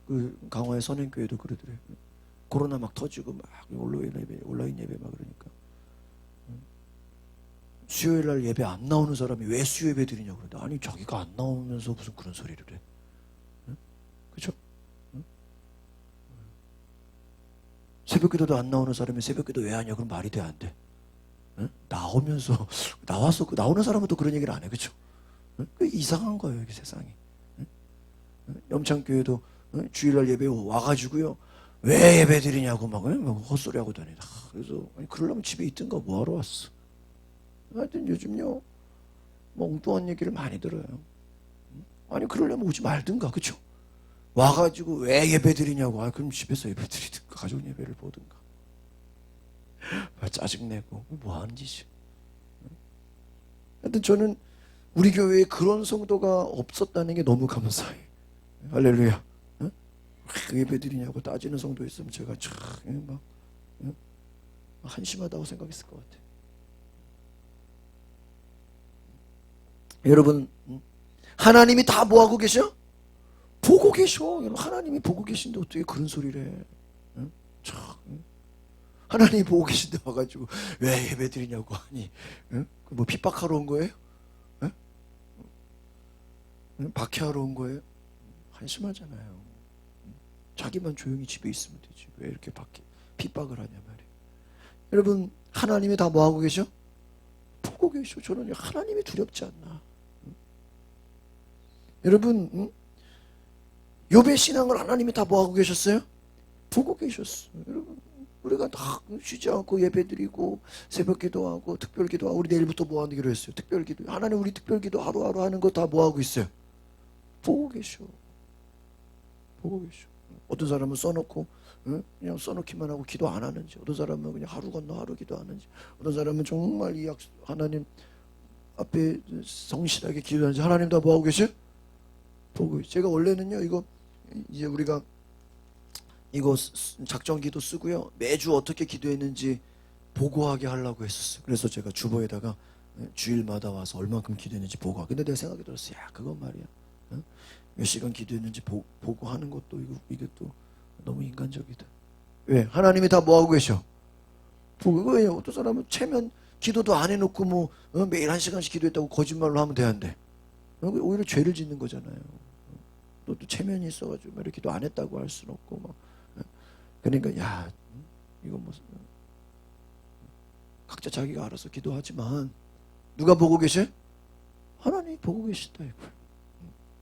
그 강화의 선행교회도 그러더래요. 코로나 막 터지고 막 온라인 예배 막 그러니까 수요일 날 예배 안 나오는 사람이 왜 수요 예배 드리냐고 그러는데, 아니 자기가 안 나오면서 무슨 그런 소리를 해. 그렇죠? 새벽기도도 안 나오는 사람이 새벽기도 왜 하냐 그럼 말이 돼 안 돼? 나오면서 나와서 나오는 사람은 또 그런 얘기를 안 해. 그렇죠? 이상한 거예요 이게 세상이. 염창교회도 주일날 예배 와가지고요 왜 예배 드리냐고 막 헛소리 하고 다니다. 그래서 아니 그러려면 집에 있든가 뭐하러 왔어. 하여튼 요즘요 뭐 엉뚱한 얘기를 많이 들어요. 아니 그러려면 오지 말든가. 그쵸? 와가지고 왜 예배 드리냐고. 아 그럼 집에서 예배 드리든가 가족 예배를 보든가. 짜증내고 뭐 하는 짓이야. 하여튼 저는 우리 교회에 그런 성도가 없었다는 게 너무 감사해요. 할렐루야. 왜 예배 드리냐고 따지는 성도 있으면 제가 참 막 한심하다고 생각했을 것 같아요. 여러분 하나님이 다 뭐하고 계셔? 보고 계셔. 하나님이 보고 계신데 어떻게 그런 소리를 해? 참 하나님이 보고 계신데 와가지고 왜 예배 드리냐고 하니 뭐 핍박하러 온 거예요? 박해하러 온 거예요? 한심하잖아요. 자기만 조용히 집에 있으면 되지. 왜 이렇게 핍박을 하냐 말이에요. 여러분 하나님이 다 뭐하고 계셔? 보고 계셔. 저는 하나님이 두렵지 않나. 여러분 욥의 신앙을 하나님이 다 뭐하고 계셨어요? 보고 계셨어. 여러분 우리가 다 쉬지 않고 예배드리고 새벽기도하고 특별기도하고 우리 내일부터 뭐 하기로 했어요? 특별기도. 하나님 우리 특별기도 하루하루 하는 거 다 뭐하고 있어요? 보고 계셔. 보고 계셔. 어떤 사람은 써놓고 그냥 써놓기만 하고 기도 안 하는지, 어떤 사람은 그냥 하루 건너 하루 기도하는지, 어떤 사람은 정말 이 하나님 앞에 성실하게 기도하는지. 하나님 다 뭐하고 계셔? 보고 계셔. 제가 원래는요 이거 이제 우리가 이거 작전기도 쓰고요 매주 어떻게 기도했는지 보고하게 하려고 했었어요. 그래서 제가 주보에다가 주일마다 와서 얼만큼 기도했는지 보고하고. 근데 내가 생각이 들었어요. 야 그건 말이야 몇 시간 기도했는지 보고하는 것도 이것도 너무 인간적이다. 왜? 하나님이 다 뭐하고 계셔? 보고. 왜? 어떤 사람은 체면 기도도 안 해놓고 뭐 매일 1시간씩 기도했다고 거짓말로 하면 되는데 오히려 죄를 짓는 거잖아요. 또 체면이 있어가지고 이렇게 기도 안 했다고 할 수는 없고 막. 그러니까 야 이거 뭐 각자 자기가 알아서 기도하지만 누가 보고 계셔? 하나님이 보고 계신다 이거예요.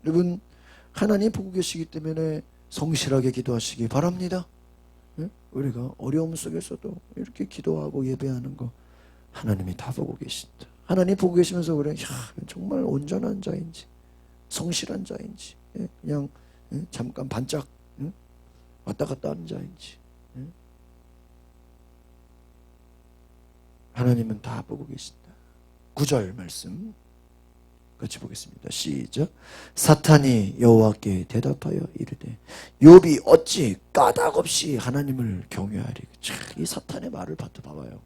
여러분 하나님이 보고 계시기 때문에 성실하게 기도하시기 바랍니다. 우리가 어려움 속에서도 이렇게 기도하고 예배하는 거 하나님이 다 보고 계신다. 하나님 보고 계시면서 그래 정말 온전한 자인지 성실한 자인지 그냥 잠깐 반짝 왔다 갔다 하는 자인지 하나님은 다 보고 계신다. 9절 말씀 같이 보겠습니다. 시작. 사탄이 여호와께 대답하여 이르되 욥이 어찌 까닭없이 하나님을 경외하리. 참 이 사탄의 말을 봐봐요.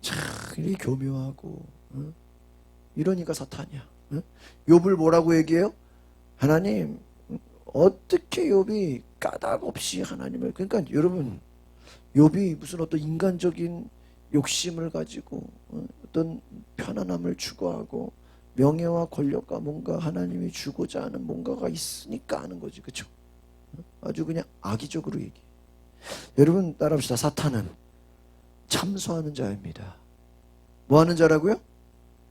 참 이 교묘하고 이러니까 사탄이야. 욥을 뭐라고 얘기해요? 하나님 어떻게 욥이 까닭 없이 하나님을, 그러니까 여러분, 욥이 무슨 어떤 인간적인 욕심을 가지고 어떤 편안함을 추구하고 명예와 권력과 뭔가 하나님이 주고자 하는 뭔가가 있으니까 하는 거지, 그렇죠? 아주 그냥 악의적으로 얘기. 여러분 따라합시다. 사탄은 참소하는 자입니다. 뭐 하는 자라고요?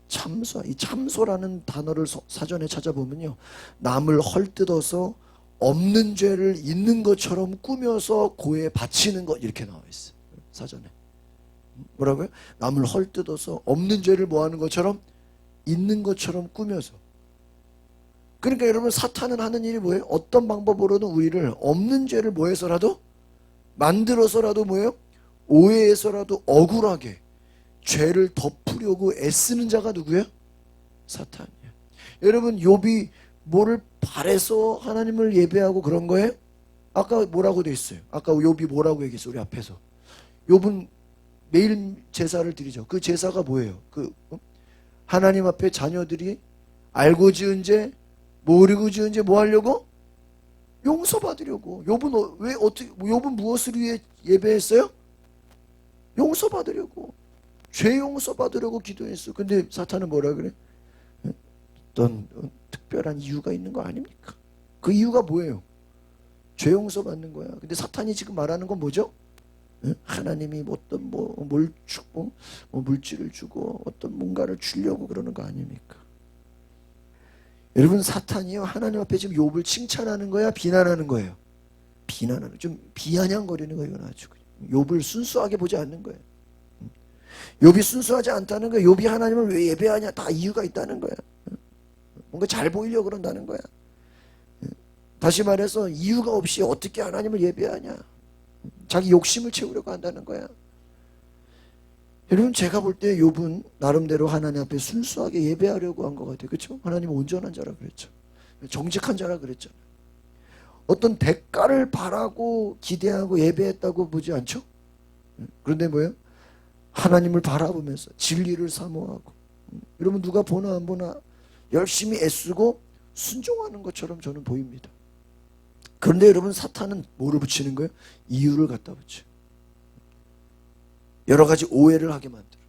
참소. 이 참소라는 단어를 사전에 찾아보면요, 남을 헐뜯어서 없는 죄를 있는 것처럼 꾸며서 고에 바치는 것, 이렇게 나와 있어요, 사전에. 뭐라고요? 남을 헐뜯어서 없는 죄를 뭐 하는 것처럼 있는 것처럼 꾸며서. 그러니까 여러분, 사탄은 하는 일이 뭐예요? 어떤 방법으로든 우리를 없는 죄를 뭐 해서라도 만들어서라도 뭐예요? 오해해서라도 억울하게 죄를 덮으려고 애쓰는 자가 누구예요? 사탄이에요. 여러분, 욥이 뭐를 바래서 하나님을 예배하고 그런 거예요? 아까 뭐라고 돼 있어요? 아까 욥이 뭐라고 얘기했어요? 우리 앞에서. 욥은 매일 제사를 드리죠. 그 제사가 뭐예요? 하나님 앞에 자녀들이 알고 지은 죄, 모르고 지은 죄 뭐 하려고? 용서받으려고. 욥은 왜 어떻게? 욥은 무엇을 위해 예배했어요? 용서받으려고. 죄 용서받으려고 기도했어. 근데 사탄은 뭐라 그래? 어떤 특별한 이유가 있는 거 아닙니까? 그 이유가 뭐예요? 죄 용서받는 거야. 근데 사탄이 지금 말하는 건 뭐죠? 하나님이 어떤 뭘 주고 물질을 주고 어떤 뭔가를 주려고 그러는 거 아닙니까? 여러분, 사탄이요, 하나님 앞에 지금 욥을 칭찬하는 거야, 비난하는 거예요? 비난하는, 좀 비아냥거리는 거예요. 이건 아주 욥을 순수하게 보지 않는 거예요. 욥이 순수하지 않다는 거예요. 욥이 하나님을 왜 예배하냐, 다 이유가 있다는 거야. 뭔가 잘 보이려고 그런다는 거야. 다시 말해서 이유가 없이 어떻게 하나님을 예배하냐, 자기 욕심을 채우려고 한다는 거야. 여러분, 제가 볼 때 욥은 나름대로 하나님 앞에 순수하게 예배하려고 한 것 같아요. 그렇죠? 하나님은 온전한 자라 그랬죠. 정직한 자라 그랬잖아요. 어떤 대가를 바라고 기대하고 예배했다고 보지 않죠? 그런데 뭐예요? 하나님을 바라보면서 진리를 사모하고, 여러분 누가 보나 안 보나 열심히 애쓰고 순종하는 것처럼 저는 보입니다. 그런데 여러분, 사탄은 뭐를 붙이는 거예요? 이유를 갖다 붙여. 여러 가지 오해를 하게 만들어.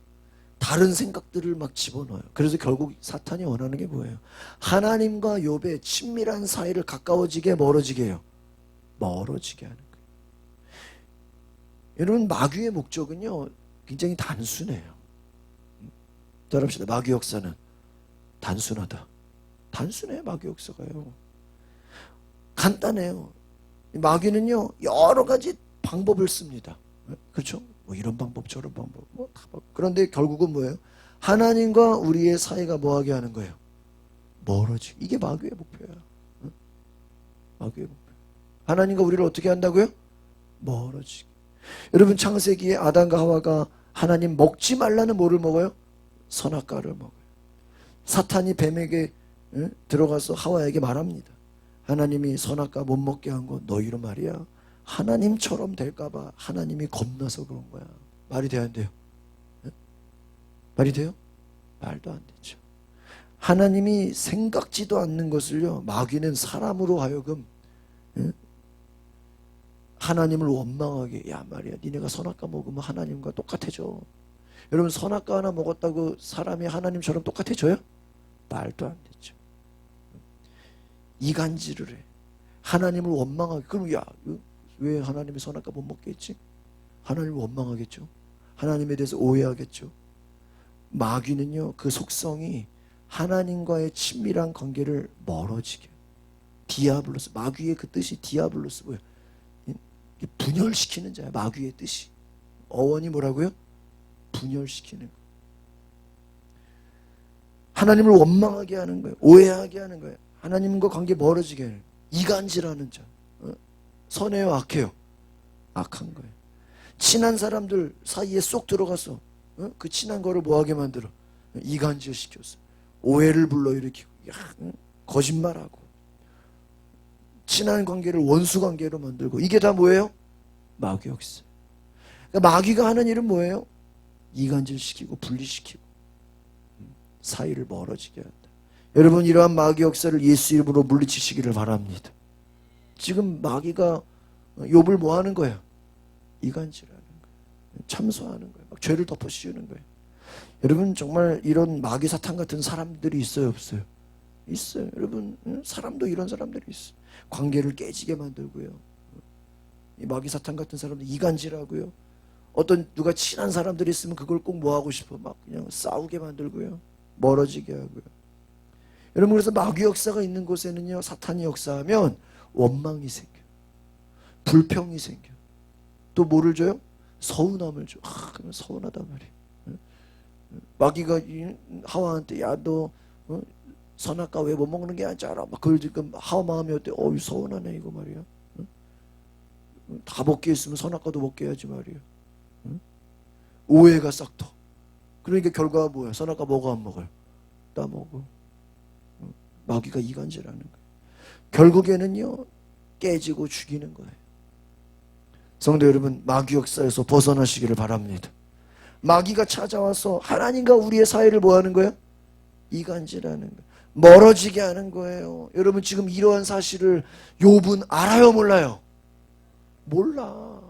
다른 생각들을 막 집어넣어요. 그래서 결국 사탄이 원하는 게 뭐예요? 하나님과 욥의 친밀한 사이를 가까워지게 멀어지게 해요. 멀어지게 하는 거예요. 여러분, 마귀의 목적은요 굉장히 단순해요. 따라합시다. 마귀 역사는 단순하다. 단순해요. 마귀 역사가요. 간단해요. 마귀는요 여러 가지 방법을 씁니다. 그렇죠? 뭐 이런 방법 저런 방법 그런데 결국은 뭐예요? 하나님과 우리의 사이가 뭐하게 하는 거예요? 멀어지. 이게 마귀의 목표야. 마귀의 목표. 하나님과 우리를 어떻게 한다고요? 멀어지게. 여러분, 창세기에 아담과 하와가 하나님 먹지 말라는 뭐를 먹어요? 선악과를 먹어요. 사탄이 뱀에게 들어가서 하와에게 말합니다. 하나님이 선악과 못 먹게 한 거 너희로 말이야, 하나님처럼 될까봐 하나님이 겁나서 그런 거야. 말이 돼야 안 돼요? 말이 돼요? 말도 안 되죠. 하나님이 생각지도 않는 것을요, 마귀는 사람으로 하여금 하나님을 원망하게. 야 말이야, 니네가 선악과 먹으면 하나님과 똑같아져. 여러분, 선악과 하나 먹었다고 사람이 하나님처럼 똑같아져요? 말도 안 되죠. 이간질을 해. 하나님을 원망하게. 그럼 야, 왜 하나님이 선악과 못 먹겠지? 하나님을 원망하겠죠. 하나님에 대해서 오해하겠죠. 마귀는요 그 속성이 하나님과의 친밀한 관계를 멀어지게. 디아블로스. 마귀의 그 뜻이 디아블로스 뭐예요? 분열시키는 자야. 마귀의 뜻이. 어원이 뭐라고요? 분열시키는 거. 하나님을 원망하게 하는 거예요. 오해하게 하는 거예요. 하나님과 관계 멀어지게 하는 거예요. 이간질하는 자. 선해요, 악해요? 악한 거예요. 친한 사람들 사이에 쏙 들어가서 그 친한 거를 뭐하게 만들어? 이간질 시켰어. 오해를 불러일으키고 거짓말하고 친한 관계를 원수 관계로 만들고. 이게 다 뭐예요? 마귀 역사. 그러니까 마귀가 하는 일은 뭐예요? 이간질시키고 분리시키고 사이를 멀어지게 한다. 여러분, 이러한 마귀 역사를 예수 이름으로 물리치시기를 바랍니다. 지금 마귀가 욥을 뭐 하는 거예요? 이간질하는 거예요. 참소하는 거예요. 막 죄를 덮어 씌우는 거예요. 여러분 정말 이런 마귀 사탄 같은 사람들이 있어요, 없어요? 있어요. 여러분 사람도 이런 사람들이 있어요. 관계를 깨지게 만들고요. 이 마귀 사탄 같은 사람들 이간질하고요. 어떤 누가 친한 사람들이 있으면 그걸 꼭 뭐 하고 싶어? 막 그냥 싸우게 만들고요. 멀어지게 하고요. 여러분 그래서 마귀 역사가 있는 곳에는요, 사탄이 역사하면 원망이 생겨, 불평이 생겨. 또 뭐를 줘요? 서운함을 줘. 그러면 서운하단 말이에요. 마귀가 하와한테 야 너 선악과 왜 못 먹는 게 아니지 않아? 막 그걸 지금 하와 마음이 어때? 서운하네 이거 말이야. 다 먹게 했으면 선악과도 먹게 해야지 말이야. 오해가 싹터. 그러니까 결과가 뭐야? 선악과 먹어 안 먹어요? 다 먹어. 마귀가 이간질하는 거예요. 결국에는요 깨지고 죽이는 거예요. 성도 여러분, 마귀 역사에서 벗어나시기를 바랍니다. 마귀가 찾아와서 하나님과 우리의 사이를 뭐 하는 거예요? 이간질하는 거예요. 멀어지게 하는 거예요. 여러분 지금 이러한 사실을 욥은 알아요, 몰라요? 몰라.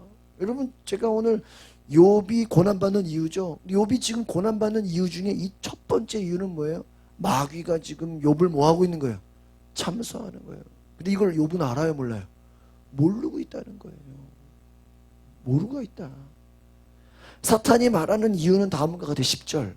여러분 제가 오늘 욥이 고난받는 이유죠. 욥이 지금 고난받는 이유 중에 이 첫 번째 이유는 뭐예요? 마귀가 지금 욥을 뭐 하고 있는 거예요? 참소하는 거예요. 근데 이걸 욥은 알아요, 몰라요? 모르고 있다는 거예요. 모르고 있다. 사탄이 말하는 이유는 다음과 같아요. 10절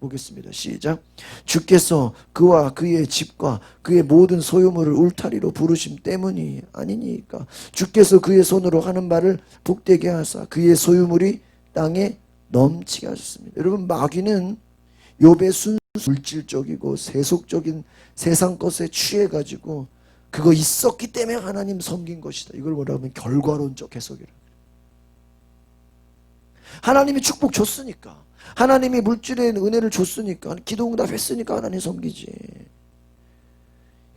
보겠습니다. 시작. 주께서 그와 그의 집과 그의 모든 소유물을 울타리로 부르심 때문이 아니니까. 주께서 그의 손으로 하는 말을 복되게 하사 그의 소유물이 땅에 넘치게 하셨습니다. 여러분 마귀는 욥의 순수 물질적이고 세속적인 세상 것에 취해가지고 그거 있었기 때문에 하나님 섬긴 것이다. 이걸 뭐라 하면 결과론적 해석이라. 하나님이 축복 줬으니까, 하나님이 물질의 은혜를 줬으니까, 기도응답 했으니까 하나님 섬기지.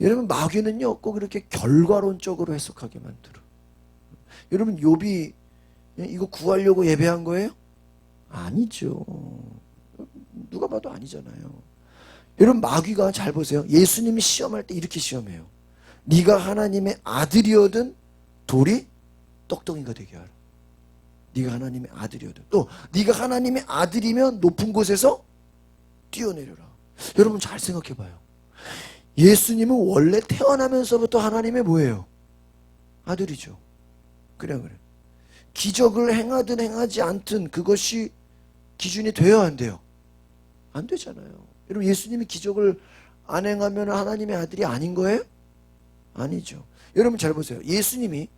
여러분 마귀는요 꼭 이렇게 결과론적으로 해석하게 만들어. 여러분 욥이 이거 구하려고 예배한 거예요? 아니죠. 누가 봐도 아니잖아요. 여러분 마귀가 잘 보세요. 예수님이 시험할 때 이렇게 시험해요. 네가 하나님의 아들이거든 돌이 떡덩이가 되게 하라. 네가 하나님의 아들이거든. 또 네가 하나님의 아들이면 높은 곳에서 뛰어내려라. 여러분 잘 생각해봐요. 예수님은 원래 태어나면서부터 하나님의 뭐예요? 아들이죠. 그래. 기적을 행하든 행하지 않든 그것이 기준이 돼야 안 돼요? 안 되잖아요. 여러분 예수님이 기적을 안 행하면 하나님의 아들이 아닌 거예요? 아니죠. 여러분 잘 보세요. 예수님이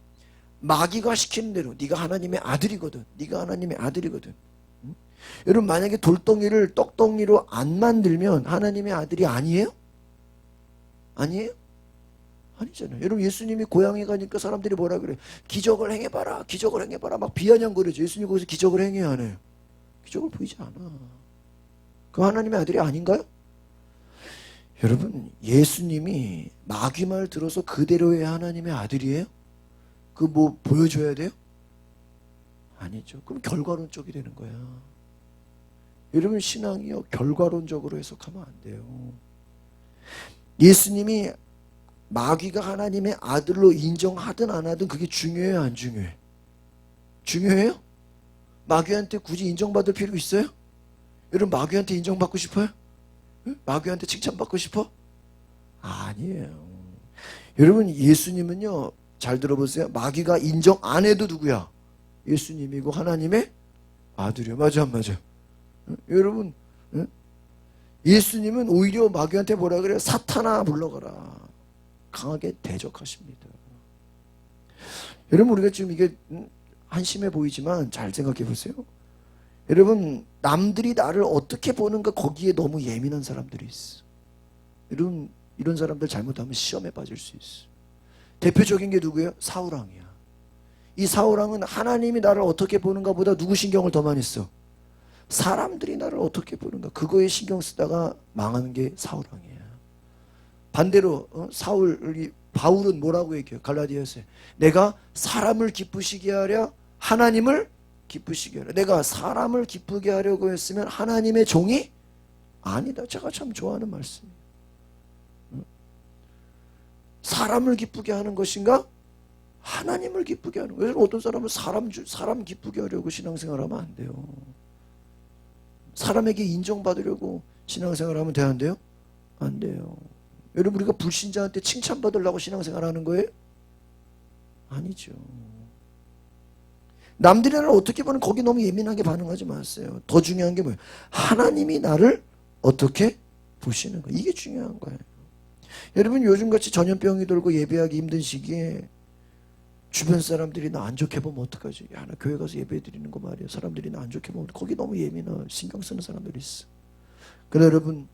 마귀가 시키는 대로 네가 하나님의 아들이거든. 네가 하나님의 아들이거든. 여러분 만약에 돌덩이를 떡덩이로 안 만들면 하나님의 아들이 아니에요? 아니에요? 아니잖아요. 여러분 예수님이 고향에 가니까 사람들이 뭐라 그래? 기적을 행해봐라. 기적을 행해봐라. 막 비아냥거리죠. 예수님 거기서 기적을 행해야 하나요? 기적을 보이지 않아. 그 하나님의 아들이 아닌가요? 여러분 예수님이 마귀 말 들어서 그대로의 하나님의 아들이에요? 그 뭐 보여줘야 돼요? 아니죠. 그럼 결과론적이 되는 거야. 여러분 신앙이요 결과론적으로 해석하면 안 돼요. 예수님이 마귀가 하나님의 아들로 인정하든 안 하든 그게 중요해요, 안 중요해? 중요해요? 마귀한테 굳이 인정받을 필요 있어요? 여러분 마귀한테 인정받고 싶어요? 마귀한테 칭찬받고 싶어? 아니에요. 여러분 예수님은요 잘 들어보세요. 마귀가 인정 안 해도 누구야? 예수님이고 하나님의 아들이요. 맞아 안 맞아? 여러분 예수님은 오히려 마귀한테 뭐라 그래요? 사탄아 물러가라. 강하게 대적하십니다. 여러분 우리가 지금 이게 한심해 보이지만 잘 생각해 보세요. 여러분 남들이 나를 어떻게 보는가 거기에 너무 예민한 사람들이 있어. 여러분 이런 사람들 잘못하면 시험에 빠질 수 있어. 대표적인 게 누구예요? 사울왕이야. 이 사울왕은 하나님이 나를 어떻게 보는가 보다 누구 신경을 더 많이 써? 사람들이 나를 어떻게 보는가 그거에 신경 쓰다가 망하는 게 사울왕이야. 반대로 바울은 뭐라고 얘기해요? 갈라디아서에 내가 사람을 기쁘시게 하랴 하나님을 기쁘시게 하라. 내가 사람을 기쁘게 하려고 했으면 하나님의 종이 아니다. 제가 참 좋아하는 말씀이에요. 사람을 기쁘게 하는 것인가? 하나님을 기쁘게 하는 거예요. 어떤 사람은 사람 기쁘게 하려고 신앙생활하면 안 돼요. 사람에게 인정받으려고 신앙생활하면 돼, 안 돼요? 안 돼요. 여러분, 우리가 불신자한테 칭찬받으려고 신앙생활하는 거예요? 아니죠. 남들이 나를 어떻게 보는 거기 너무 예민하게 반응하지 마세요. 더 중요한 게 뭐예요? 하나님이 나를 어떻게 보시는 거예요. 이게 중요한 거예요. 여러분, 요즘같이 전염병이 돌고 예배하기 힘든 시기에 주변 사람들이 나 안 좋게 보면 어떡하지? 야, 나 교회 가서 예배 드리는 거 말이야. 사람들이 나 안 좋게 보면 거기 너무 예민해. 신경 쓰는 사람들이 있어. 그래 여러분,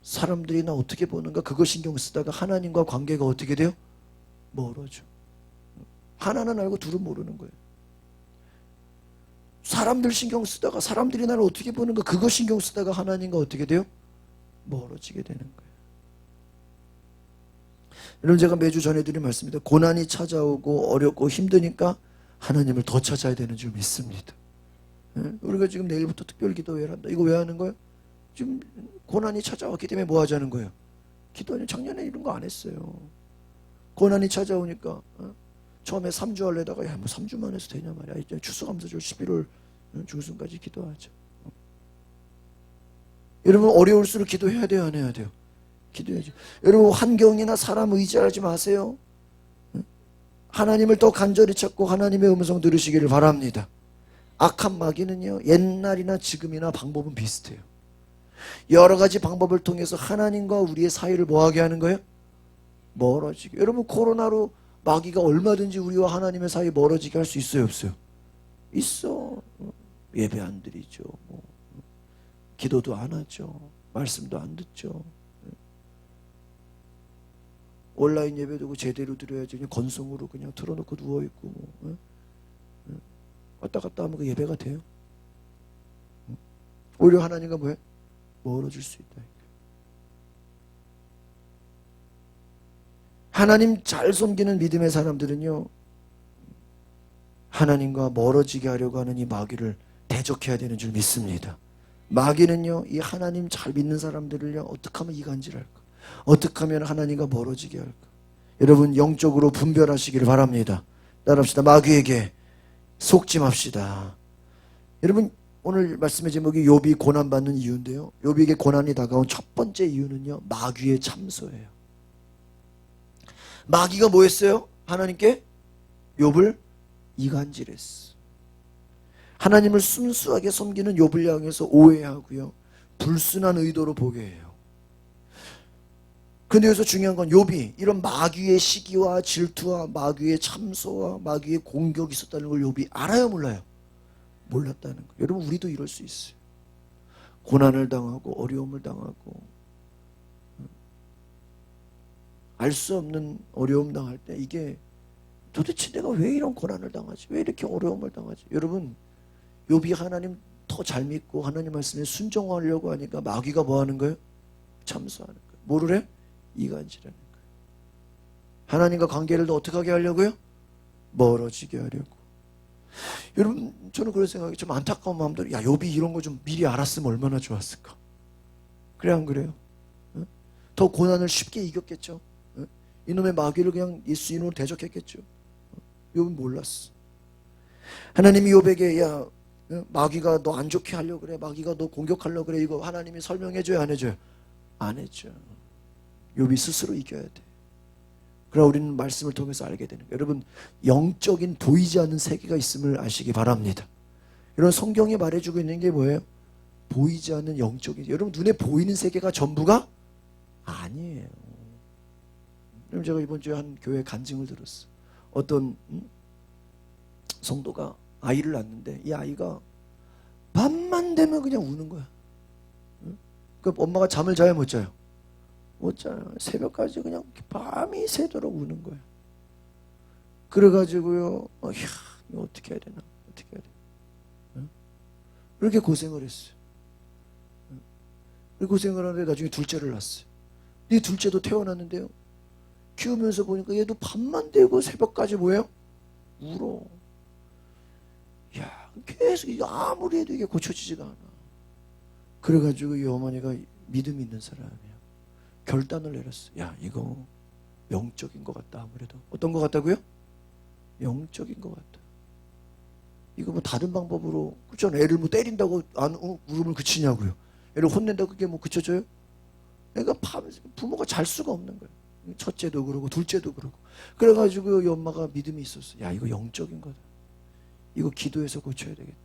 사람들이 나 어떻게 보는가 그거 신경 쓰다가 하나님과 관계가 어떻게 돼요? 멀어져. 하나는 알고 둘은 모르는 거예요. 사람들 신경 쓰다가 사람들이 나를 어떻게 보는가 그거 신경 쓰다가 하나님과 어떻게 돼요? 멀어지게 되는 거예요. 여러분, 제가 매주 전해드린 말씀입니다. 고난이 찾아오고 어렵고 힘드니까 하나님을 더 찾아야 되는 줄 믿습니다. 우리가 지금 내일부터 특별 기도회를 한다. 이거 왜 하는 거예요? 지금 고난이 찾아왔기 때문에 뭐 하자는 거예요? 기도는 작년에 이런 거 안 했어요. 고난이 찾아오니까 처음에 3주 하려다가 야, 뭐 3주만 해서 되냐 말이야. 이제 추수감사절 11월 중순까지 기도하자. 여러분, 어려울수록 기도해야 돼요, 안 해야 돼요? 기도해야죠. 여러분, 환경이나 사람 의지하지 마세요. 하나님을 더 간절히 찾고 하나님의 음성 들으시기를 바랍니다. 악한 마귀는요, 옛날이나 지금이나 방법은 비슷해요. 여러 가지 방법을 통해서 하나님과 우리의 사이를 뭐하게 하는 거예요? 멀어지게. 여러분, 코로나로 마귀가 얼마든지 우리와 하나님의 사이 멀어지게 할 수 있어요, 없어요? 있어. 예배 안 드리죠. 기도도 안 하죠. 말씀도 안 듣죠. 온라인 예배도 제대로 드려야지 그냥 건성으로 그냥 틀어놓고 누워있고 왔다 갔다 하면 그 예배가 돼요? 오히려 하나님과 뭐해? 멀어질 수 있다. 하나님 잘 섬기는 믿음의 사람들은요, 하나님과 멀어지게 하려고 하는 이 마귀를 대적해야 되는 줄 믿습니다. 마귀는요, 이 하나님 잘 믿는 사람들을요, 어떻게 하면 이간질할까? 어떻게 하면 하나님과 멀어지게 할까? 여러분, 영적으로 분별하시기를 바랍니다. 따라합시다. 마귀에게 속지 맙시다. 여러분, 오늘 말씀의 제목이 욥이 고난받는 이유인데요, 욥에게 고난이 다가온 첫 번째 이유는요, 마귀의 참소예요. 마귀가 뭐 했어요? 하나님께 욥을 이간질했어. 하나님을 순수하게 섬기는 욥을 향해서 오해하고요, 불순한 의도로 보게 해요. 근데 여기서 중요한 건 욥이 이런 마귀의 시기와 질투와 마귀의 참소와 마귀의 공격이 있었다는 걸 욥이 알아요, 몰라요? 몰랐다는 거예요. 여러분, 우리도 이럴 수 있어요. 고난을 당하고 어려움을 당하고 알 수 없는 어려움 당할 때 이게 도대체 내가 왜 이런 고난을 당하지? 왜 이렇게 어려움을 당하지? 여러분, 욥이 하나님 더 잘 믿고 하나님 말씀에 순종하려고 하니까 마귀가 뭐 하는 거예요? 참소하는 거예요. 뭐를 해? 이간질하는 거예요. 하나님과 관계를 더 어떻게 하게 하려고요? 멀어지게 하려고. 여러분, 저는 그런 생각이 좀 안타까운 마음대로, 야, 욥이 이런 거 좀 미리 알았으면 얼마나 좋았을까? 그래, 안 그래요? 더 고난을 쉽게 이겼겠죠? 이놈의 마귀를 그냥 예수 이름으로 대적했겠죠? 욥은 몰랐어. 하나님이 욥에게, 야, 마귀가 너 안 좋게 하려고 그래, 마귀가 너 공격하려고 그래, 이거 하나님이 설명해줘요, 안 해줘요? 안 해줘. 욥이 스스로 이겨야 돼. 그러나 우리는 말씀을 통해서 알게 되는 거예요. 여러분, 영적인 보이지 않는 세계가 있음을 아시기 바랍니다. 이런 성경이 말해주고 있는 게 뭐예요? 보이지 않는 영적인, 여러분, 눈에 보이는 세계가 전부가 아니에요. 그럼 제가 이번 주에 한 교회 간증을 들었어. 어떤 성도가 아이를 낳는데 이 아이가 밤만 되면 그냥 우는 거야. 그 엄마가 잠을 자요, 못 자요? 못 자요. 새벽까지 그냥 밤이 새도록 우는 거야. 그래가지고요, 이거 어떻게 해야 되나? 어떻게 해야 되나? 그렇게 고생을 했어요. 그렇게 고생을 하는데 나중에 둘째를 낳았어요. 이 둘째도 태어났는데요, 키우면서 보니까 얘도 밤만 되고 새벽까지 뭐예요? 울어. 야, 계속 이게 아무리 해도 이게 고쳐지지가 않아. 그래가지고 이 어머니가 믿음 있는 사람이야. 결단을 내렸어. 야, 이거 영적인 것 같다. 아무래도. 어떤 것 같다고요? 영적인 것 같아요. 이거 뭐 다른 방법으로, 그렇죠? 애를 뭐 때린다고 울음을 그치냐고요. 애를 혼낸다고 그게 뭐 그쳐져요? 애가 부모가 잘 수가 없는 거예요. 첫째도 그러고 둘째도 그러고. 그래가지고 이 엄마가 믿음이 있었어. 야, 이거 영적인 거다. 이거 기도해서 고쳐야 되겠다.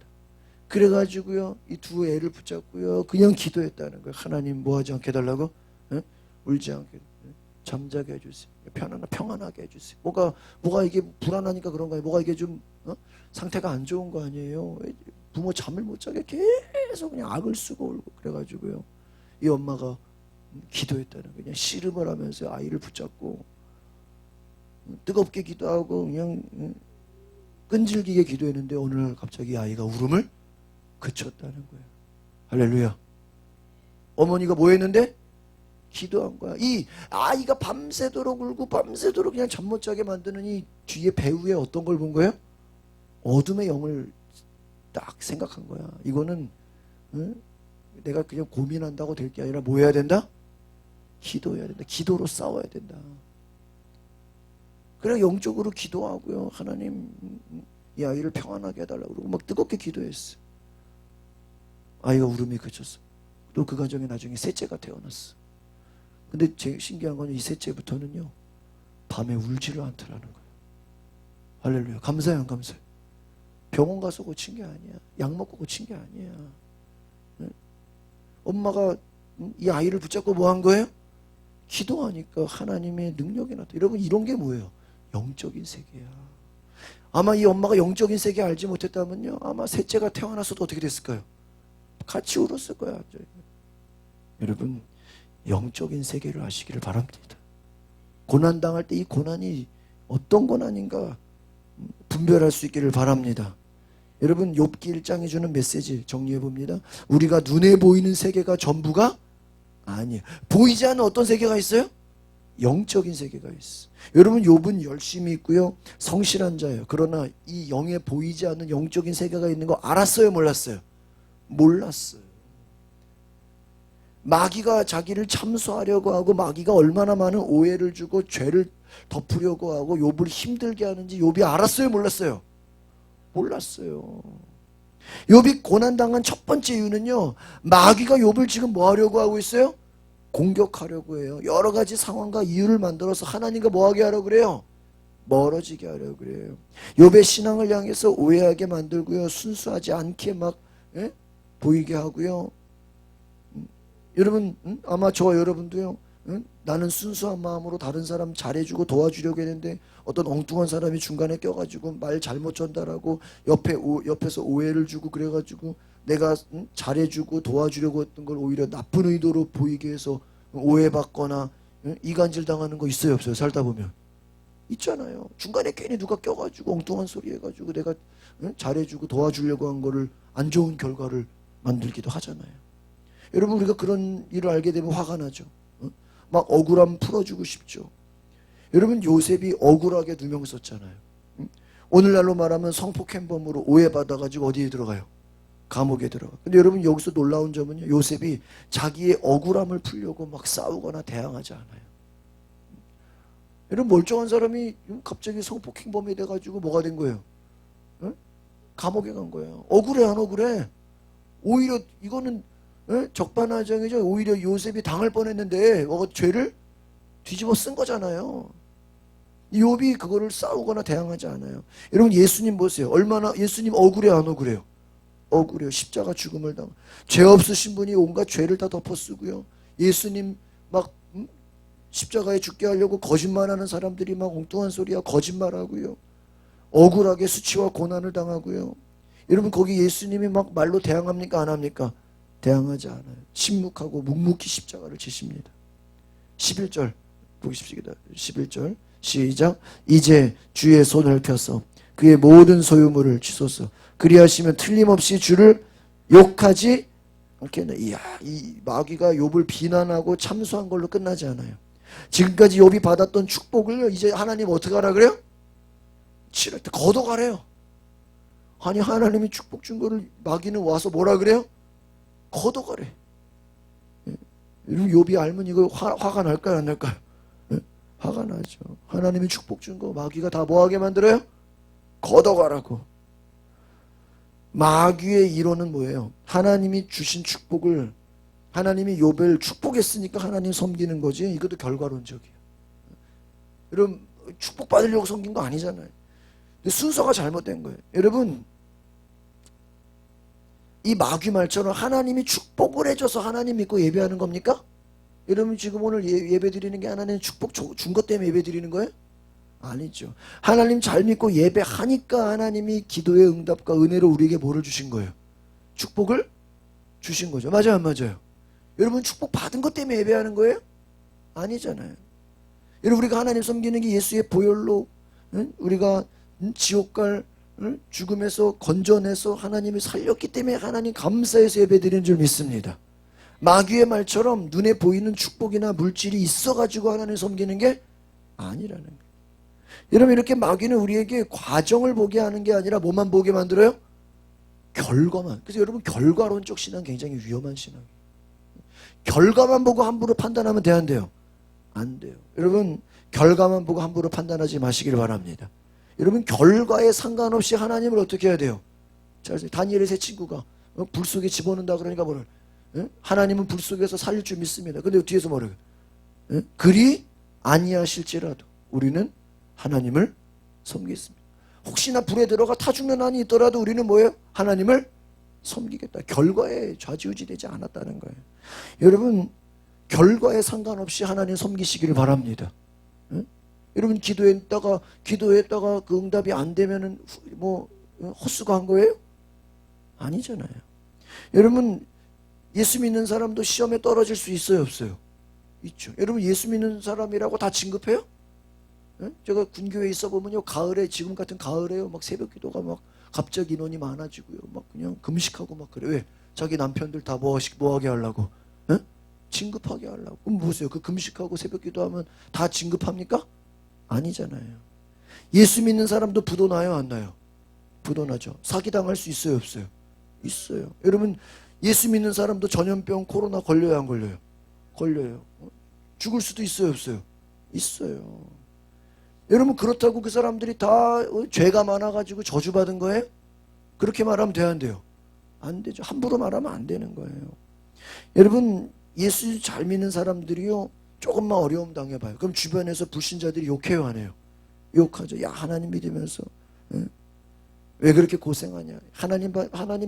그래가지고요, 이 두 애를 붙잡고요, 그냥 기도했다는 거예요. 하나님 뭐 하지 않게 해달라고? 에? 울지 않게, 잠자게 해주세요. 평안하게 해주세요. 뭐가 이게 불안하니까 그런 거예요. 뭐가 이게 좀 상태가 안 좋은 거 아니에요. 부모 잠을 못 자게 계속 그냥 악을 쓰고 울고. 그래가지고요, 이 엄마가 기도했다는 거예요. 그냥 씨름을 하면서 아이를 붙잡고 뜨겁게 기도하고 그냥 끈질기게 기도했는데 어느 날 갑자기 아이가 울음을 그쳤다는 거예요. 할렐루야. 어머니가 뭐 했는데? 기도한 거야. 이 아이가 밤새도록 울고 밤새도록 그냥 잠 못 자게 만드는 이 뒤에 배후에 어떤 걸 본 거예요? 어둠의 영을 딱 생각한 거야. 이거는 내가 그냥 고민한다고 될 게 아니라 뭐 해야 된다? 기도해야 된다. 기도로 싸워야 된다. 그래 영적으로 기도하고요. 하나님 이 아이를 평안하게 해달라고 그러고 막 뜨겁게 기도했어. 아이가 울음이 그쳤어. 또 그 가정에 나중에 셋째가 태어났어. 근데 제일 신기한 건 이 셋째부터는요, 밤에 울지를 않더라는 거예요. 할렐루야. 감사해요, 안 감사해요? 병원 가서 고친 게 아니야. 약 먹고 고친 게 아니야. 엄마가 이 아이를 붙잡고 뭐 한 거예요? 기도하니까 하나님의 능력이 나타나. 여러분, 이런 게 뭐예요? 영적인 세계야. 아마 이 엄마가 영적인 세계 알지 못했다면요, 아마 셋째가 태어났어도 어떻게 됐을까요? 같이 울었을 거야. 여러분, 영적인 세계를 아시기를 바랍니다. 고난당할 때 이 고난이 어떤 고난인가 분별할 수 있기를 바랍니다. 여러분, 욥기 1장이 주는 메시지 정리해 봅니다. 우리가 눈에 보이는 세계가 전부가 아니에요. 보이지 않는 어떤 세계가 있어요? 영적인 세계가 있어. 여러분, 욥은 열심히 있고요, 성실한 자예요. 그러나 이 영에 보이지 않는 영적인 세계가 있는 거 알았어요, 몰랐어요? 몰랐어요. 마귀가 자기를 참소하려고 하고, 마귀가 얼마나 많은 오해를 주고 죄를 덮으려고 하고 욥을 힘들게 하는지 욥이 알았어요, 몰랐어요? 몰랐어요. 욥이 고난당한 첫 번째 이유는요, 마귀가 욥을 지금 뭐 하려고 하고 있어요? 공격하려고 해요. 여러 가지 상황과 이유를 만들어서 하나님과 뭐 하게 하려고 그래요? 멀어지게 하려고 그래요. 욥의 신앙을 향해서 오해하게 만들고요, 순수하지 않게 막 보이게 하고요. 여러분, 아마 저와 여러분도요, 나는 순수한 마음으로 다른 사람 잘해주고 도와주려고 했는데 어떤 엉뚱한 사람이 중간에 껴가지고 말 잘못 전달하고 옆에서 오해를 주고 그래가지고 내가 잘해주고 도와주려고 했던 걸 오히려 나쁜 의도로 보이게 해서 오해받거나 이간질 당하는 거 있어요, 없어요? 살다 보면 있잖아요. 중간에 괜히 누가 껴가지고 엉뚱한 소리 해가지고 내가 잘해주고 도와주려고 한 거를 안 좋은 결과를 만들기도 하잖아요. 여러분, 우리가 그런 일을 알게 되면 화가 나죠. 막 억울함 풀어주고 싶죠. 여러분, 요셉이 억울하게 누명 썼잖아요. 오늘날로 말하면 성폭행범으로 오해받아가지고 어디에 들어가요? 감옥에 들어가. 근데 여러분, 여기서 놀라운 점은요, 요셉이 자기의 억울함을 풀려고 막 싸우거나 대항하지 않아요. 여러분, 멀쩡한 사람이 갑자기 성폭행범이 돼가지고 뭐가 된 거예요? 감옥에 간 거예요. 억울해, 안 억울해? 오히려 이거는 적반하장이죠. 오히려 요셉이 당할 뻔했는데 죄를 뒤집어 쓴 거잖아요. 욥이 그거를 싸우거나 대항하지 않아요. 여러분, 예수님 보세요. 얼마나 예수님 억울해, 안 억울해요? 억울해요. 십자가 죽음을 당한 죄 없으신 분이 온갖 죄를 다 덮어쓰고요, 예수님 막 십자가에 죽게 하려고 거짓말하는 사람들이 막 엉뚱한 소리야 거짓말하고요, 억울하게 수치와 고난을 당하고요. 여러분, 거기 예수님이 막 말로 대항합니까, 안 합니까? 대항하지 않아요. 침묵하고 묵묵히 십자가를 지십니다. 11절 보십시다. 11절 시작. 이제 주의 손을 펴서 그의 모든 소유물을 치소서. 그리하시면 틀림없이 주를 욕하지 않겠네. 이야, 이 마귀가 욥을 비난하고 참소한 걸로 끝나지 않아요. 지금까지 욥이 받았던 축복을요, 이제 하나님 어떻게 하라 그래요? 치를 때 걷어가래요. 아니, 하나님이 축복 준 거를 마귀는 와서 뭐라 그래요? 걷어가래. 여러분, 욥이 알면 이거 화가 날까요, 안 날까요? 화가 나죠. 하나님이 축복 준 거 마귀가 다 뭐하게 만들어요? 걷어가라고. 마귀의 이론은 뭐예요? 하나님이 주신 축복을, 하나님이 욥을 축복했으니까 하나님 섬기는 거지. 이것도 결과론적이에요. 여러분, 축복받으려고 섬긴 거 아니잖아요. 근데 순서가 잘못된 거예요. 여러분, 이 마귀 말처럼 하나님이 축복을 해줘서 하나님 믿고 예배하는 겁니까? 여러분 지금 오늘 예배 드리는 게 하나님 축복 준 것 때문에 예배 드리는 거예요? 아니죠. 하나님 잘 믿고 예배하니까 하나님이 기도의 응답과 은혜로 우리에게 뭐를 주신 거예요? 축복을 주신 거죠. 맞아요, 안 맞아요? 여러분 축복 받은 것 때문에 예배하는 거예요? 아니잖아요. 여러분 우리가 하나님 섬기는 게 예수의 보혈로 우리가 지옥 갈 죽음에서 건져내서 하나님이 살렸기 때문에 하나님 감사해서 예배드리는 줄 믿습니다. 마귀의 말처럼 눈에 보이는 축복이나 물질이 있어가지고 하나님 섬기는 게 아니라는 거예요. 여러분 이렇게 마귀는 우리에게 과정을 보게 하는 게 아니라 뭐만 보게 만들어요? 결과만. 그래서 여러분 결과론적 신앙 굉장히 위험한 신앙이에요. 결과만 보고 함부로 판단하면 돼, 안 돼요? 안 돼요. 여러분 결과만 보고 함부로 판단하지 마시길 바랍니다. 여러분 결과에 상관없이 하나님을 어떻게 해야 돼요? 다니엘의 세 친구가 불 속에 집어넣는다 그러니까 뭐를? 하나님은 불 속에서 살릴 줄 믿습니다. 근데 뒤에서 뭐래요? 그리 아니하실지라도 우리는 하나님을 섬기겠습니다. 혹시나 불에 들어가 타 죽는 한이 있더라도 우리는 뭐예요? 하나님을 섬기겠다. 결과에 좌지우지 되지 않았다는 거예요. 여러분 결과에 상관없이 하나님 섬기시기를 바랍니다. 여러분 기도했다가 그 응답이 안 되면은 뭐 헛수고 한 거예요? 아니잖아요. 여러분 예수 믿는 사람도 시험에 떨어질 수 있어요, 없어요? 있죠. 여러분 예수 믿는 사람이라고 다 진급해요? 제가 군교회에 있어 보면요, 가을에 지금 같은 가을에요, 막 새벽기도가 막 갑자기 인원이 많아지고요, 막 그냥 금식하고 막 그래. 왜? 자기 남편들 다 뭐하게 하려고? 진급하게 하려고. 그럼 보세요, 그 금식하고 새벽기도하면 다 진급합니까? 아니잖아요. 예수 믿는 사람도 부도 나요, 안 나요? 부도 나죠. 사기당할 수 있어요, 없어요? 있어요. 여러분 예수 믿는 사람도 전염병 코로나 걸려요, 안 걸려요? 걸려요. 죽을 수도 있어요, 없어요? 있어요. 여러분 그렇다고 그 사람들이 다 죄가 많아가지고 저주받은 거예요? 그렇게 말하면 돼요, 안 돼요? 안 되죠. 함부로 말하면 안 되는 거예요. 여러분 예수 잘 믿는 사람들이요, 조금만 어려움 당해봐요. 그럼 주변에서 불신자들이 욕해요, 안 해요? 욕하죠. 야, 하나님 믿으면서 왜 그렇게 고생하냐? 하나님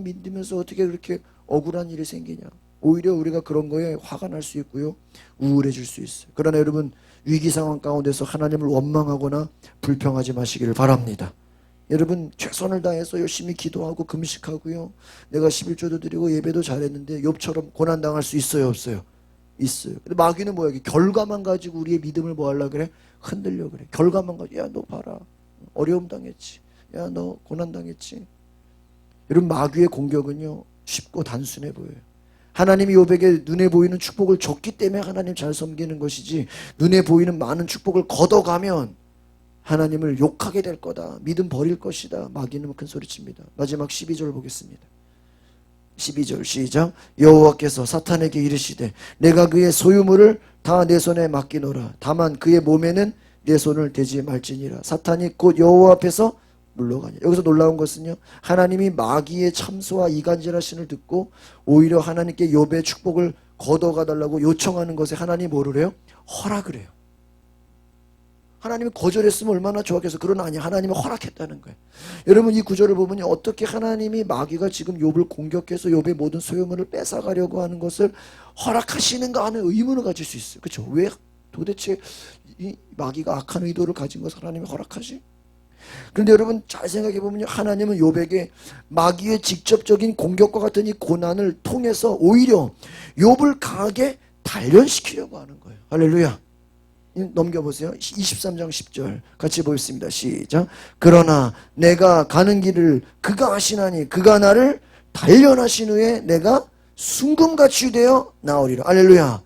믿으면서 어떻게 그렇게 억울한 일이 생기냐? 오히려 우리가 그런 거에 화가 날 수 있고요, 우울해질 수 있어요. 그러나 여러분 위기 상황 가운데서 하나님을 원망하거나 불평하지 마시기를 바랍니다. 여러분 최선을 다해서 열심히 기도하고 금식하고요, 내가 11조도 드리고 예배도 잘했는데 욥처럼 고난당할 수 있어요, 없어요? 있어요. 근데 마귀는 뭐야? 결과만 가지고 우리의 믿음을 뭐 하려고 그래? 흔들려 그래. 결과만 가지고 야, 너 봐라, 어려움 당했지. 야, 너 고난 당했지. 여러분 마귀의 공격은요 쉽고 단순해 보여요. 하나님이 욥에게 눈에 보이는 축복을 줬기 때문에 하나님 잘 섬기는 것이지, 눈에 보이는 많은 축복을 걷어가면 하나님을 욕하게 될 거다, 믿음 버릴 것이다, 마귀는 큰 소리칩니다. 마지막 12절 보겠습니다. 12절 시작. 여호와께서 사탄에게 이르시되 내가 그의 소유물을 다 내 손에 맡기노라. 다만 그의 몸에는 내 손을 대지 말지니라. 사탄이 곧 여호와 앞에서 물러가냐. 여기서 놀라운 것은요, 하나님이 마귀의 참소와 이간질하신을 듣고 오히려 하나님께 욥의 축복을 걷어가 달라고 요청하는 것에 하나님이 뭐를 해요? 허락을 해요. 하나님이 거절했으면 얼마나 좋았겠어. 그러나 아니, 하나님이 허락했다는 거예요. 여러분 이 구절을 보면 어떻게 하나님이 마귀가 지금 욥을 공격해서 욥의 모든 소유물을 뺏어가려고 하는 것을 허락하시는가 하는 의문을 가질 수 있어요. 그렇죠? 왜 도대체 이 마귀가 악한 의도를 가진 것을 하나님이 허락하지? 그런데 여러분 잘 생각해 보면요, 하나님은 욥에게 마귀의 직접적인 공격과 같은 이 고난을 통해서 오히려 욥을 강하게 단련시키려고 하는 거예요. 할렐루야. 넘겨보세요. 23장 10절 같이 보겠습니다. 시작. 그러나 내가 가는 길을 그가 아시나니 그가 나를 단련하신 후에 내가 순금같이 되어 나오리라. 할렐루야.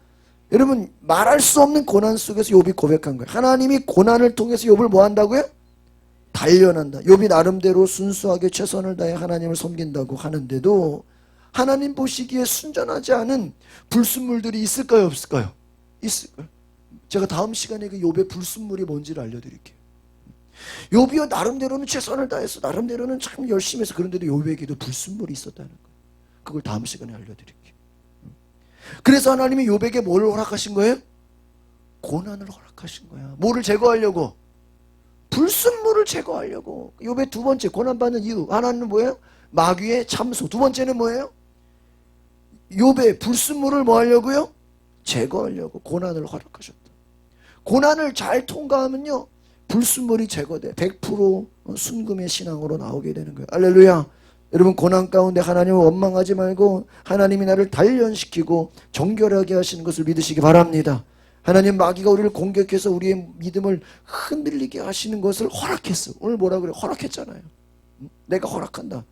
여러분 말할 수 없는 고난 속에서 욥이 고백한 거예요. 하나님이 고난을 통해서 욥을 뭐 한다고요? 단련한다. 욥이 나름대로 순수하게 최선을 다해 하나님을 섬긴다고 하는데도 하나님 보시기에 순전하지 않은 불순물들이 있을까요, 없을까요? 있을까요? 제가 다음 시간에 그 욥의 불순물이 뭔지를 알려드릴게요. 욥이요 나름대로는 최선을 다해서 나름대로는 참 열심히 해서 그런데도 욥에게도 불순물이 있었다는 거예요. 그걸 다음 시간에 알려드릴게요. 그래서 하나님이 욥에게 뭘 허락하신 거예요? 고난을 허락하신 거야. 뭐를 제거하려고? 불순물을 제거하려고. 욥의 두 번째 고난받는 이유 하나는 뭐예요? 마귀의 참소. 두 번째는 뭐예요? 욥의 불순물을 뭐 하려고요? 제거하려고 고난을 허락하셨다. 고난을 잘 통과하면요 불순물이 제거돼 100% 순금의 신앙으로 나오게 되는 거예요. 할렐루야. 여러분 고난 가운데 하나님을 원망하지 말고 하나님이 나를 단련시키고 정결하게 하시는 것을 믿으시기 바랍니다. 하나님 마귀가 우리를 공격해서 우리의 믿음을 흔들리게 하시는 것을 허락했어. 오늘 뭐라 그래? 허락했잖아요. 내가 허락한다.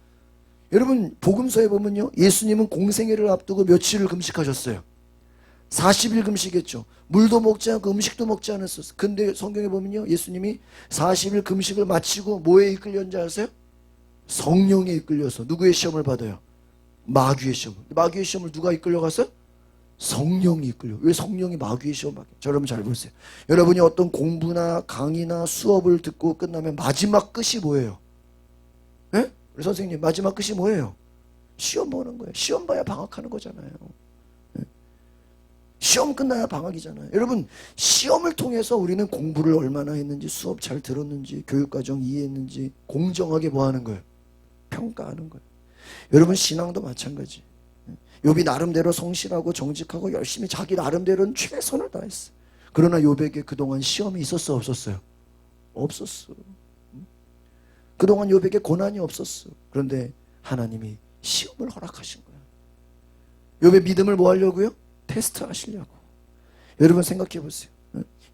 여러분 복음서에 보면요 예수님은 공생애를 앞두고 며칠을 금식하셨어요. 40일 금식했죠. 물도 먹지 않고 음식도 먹지 않았었어. 근데 성경에 보면요 예수님이 40일 금식을 마치고 뭐에 이끌렸는지 아세요? 성령에 이끌려서 누구의 시험을 받아요? 마귀의 시험. 마귀의 시험을 누가 이끌려갔어요? 성령이 이끌려. 왜 성령이 마귀의 시험을 받게? 자, 여러분 잘 보세요. 여러분이 어떤 공부나 강의나 수업을 듣고 끝나면 마지막 끝이 뭐예요? 예? 우리 선생님 마지막 끝이 뭐예요? 시험 보는 거예요. 시험 봐야 방학하는 거잖아요. 시험 끝나야 방학이잖아요. 여러분 시험을 통해서 우리는 공부를 얼마나 했는지 수업 잘 들었는지 교육과정 이해했는지 공정하게 뭐 하는 거예요? 평가하는 거예요. 여러분 신앙도 마찬가지. 욥이 나름대로 성실하고 정직하고 열심히 자기 나름대로는 최선을 다했어요. 그러나 욥에게 그동안 시험이 있었어 없었어요? 없었어. 그동안 욥에게 고난이 없었어. 그런데 하나님이 시험을 허락하신 거예요. 욥의 믿음을 뭐 하려고요? 테스트 하시려고. 여러분 생각해 보세요.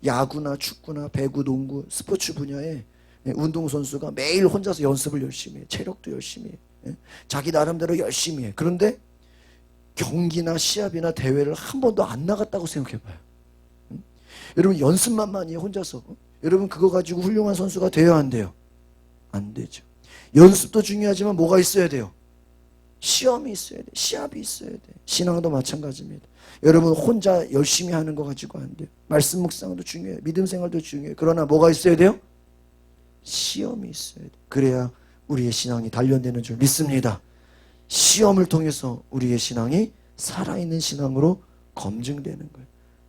야구나 축구나 배구, 농구, 스포츠 분야에 운동선수가 매일 혼자서 연습을 열심히 해. 체력도 열심히 해. 자기 나름대로 열심히 해. 그런데 경기나 시합이나 대회를 한 번도 안 나갔다고 생각해 봐요. 여러분 연습만 많이 해 혼자서. 여러분 그거 가지고 훌륭한 선수가 돼야 안 돼요? 안 되죠. 연습도 중요하지만 뭐가 있어야 돼요? 시험이 있어야 돼. 시합이 있어야 돼. 신앙도 마찬가지입니다. 여러분 혼자 열심히 하는 거 가지고 안 돼요. 말씀 묵상도 중요해요. 믿음 생활도 중요해요. 그러나 뭐가 있어야 돼요? 시험이 있어야 돼. 그래야 우리의 신앙이 단련되는 줄 믿습니다. 시험을 통해서 우리의 신앙이 살아있는 신앙으로 검증되는 거예요.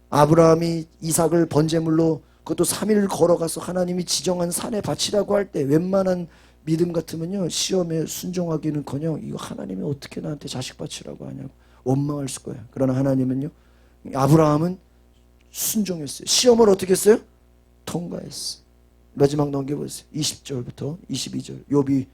아브라함이 이삭을 번제물로 그것도 3일 걸어가서 하나님이 지정한 산에 바치라고 할 때 웬만한 믿음 같으면요 시험에 순종하기는커녕 이거 하나님이 어떻게 나한테 자식 바치라고 하냐고 원망할 거예요. 그러나 하나님은요 아브라함은 순종했어요. 시험을 어떻게 했어요? 통과했어요. 마지막 넘겨보세요. 20절부터 22절 욥이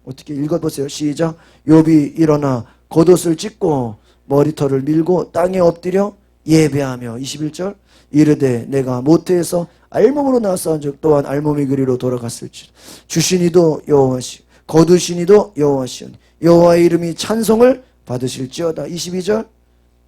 어떻게 읽어보세요. 시작. 욥이 일어나 겉옷을 찢고 머리털을 밀고 땅에 엎드려 예배하며 21절 이르되 내가 모태에서 알몸으로 나왔사온 적 또한 알몸의 그리로 돌아갔을지 주신 이도 여호와시오 거두신 이도 여호와시오니 여호와의 이름이 찬송을 받으실지어다. 22절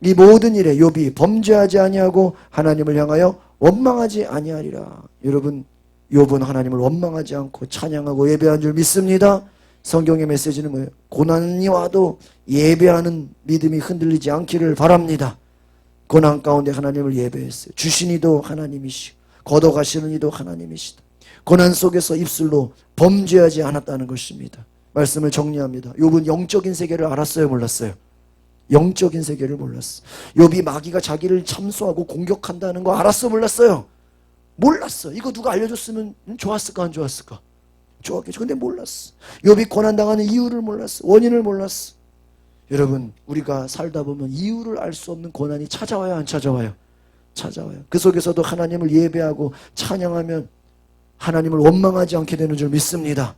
이 모든 일에 욥이 범죄하지 아니하고 하나님을 향하여 원망하지 아니하리라. 여러분 욥은 하나님을 원망하지 않고 찬양하고 예배한 줄 믿습니다. 성경의 메시지는 뭐예요? 고난이 와도 예배하는 믿음이 흔들리지 않기를 바랍니다. 고난 가운데 하나님을 예배했어요. 주신 이도 하나님이시고 걷어가시는 이도 하나님이시다. 고난 속에서 입술로 범죄하지 않았다는 것입니다. 말씀을 정리합니다. 욥은 영적인 세계를 알았어요? 몰랐어요? 영적인 세계를 몰랐어. 욥이 마귀가 자기를 참소하고 공격한다는 거 알았어? 몰랐어요? 몰랐어. 이거 누가 알려줬으면 좋았을까 안 좋았을까? 좋았겠죠. 근데 몰랐어. 욥이 고난당하는 이유를 몰랐어. 원인을 몰랐어. 여러분 우리가 살다 보면 이유를 알 수 없는 고난이 찾아와요 안 찾아와요? 찾아와요. 그 속에서도 하나님을 예배하고 찬양하면 하나님을 원망하지 않게 되는 줄 믿습니다.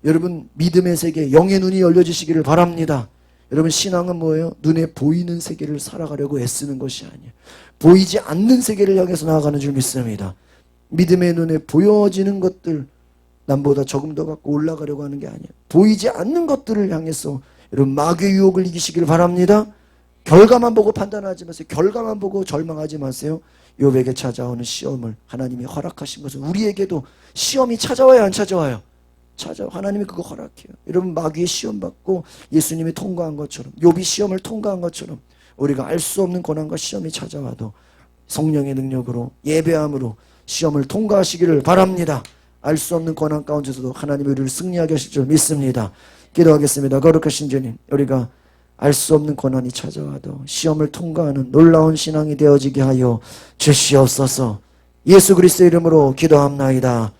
여러분 믿음의 세계 영의 눈이 열려지시기를 바랍니다. 여러분 신앙은 뭐예요? 눈에 보이는 세계를 살아가려고 애쓰는 것이 아니에요. 보이지 않는 세계를 향해서 나아가는 줄 믿습니다. 믿음의 눈에 보여지는 것들 남보다 조금 더 갖고 올라가려고 하는 게 아니에요. 보이지 않는 것들을 향해서 여러분 마귀의 유혹을 이기시길 바랍니다. 결과만 보고 판단하지 마세요. 결과만 보고 절망하지 마세요. 욥에게 찾아오는 시험을 하나님이 허락하신 것은 우리에게도 시험이 찾아와요 안 찾아와요? 찾아와. 하나님이 그거 허락해요. 여러분 마귀의 시험 받고 예수님이 통과한 것처럼 욥이 시험을 통과한 것처럼 우리가 알 수 없는 고난과 시험이 찾아와도 성령의 능력으로 예배함으로 시험을 통과하시기를 바랍니다. 알 수 없는 고난 가운데서도 하나님이 우리를 승리하게 하실 줄 믿습니다. 기도하겠습니다. 거룩하신 주님, 우리가 알 수 없는 고난이 찾아와도 시험을 통과하는 놀라운 신앙이 되어지게 하여 주시옵소서. 예수 그리스도의 이름으로 기도합나이다.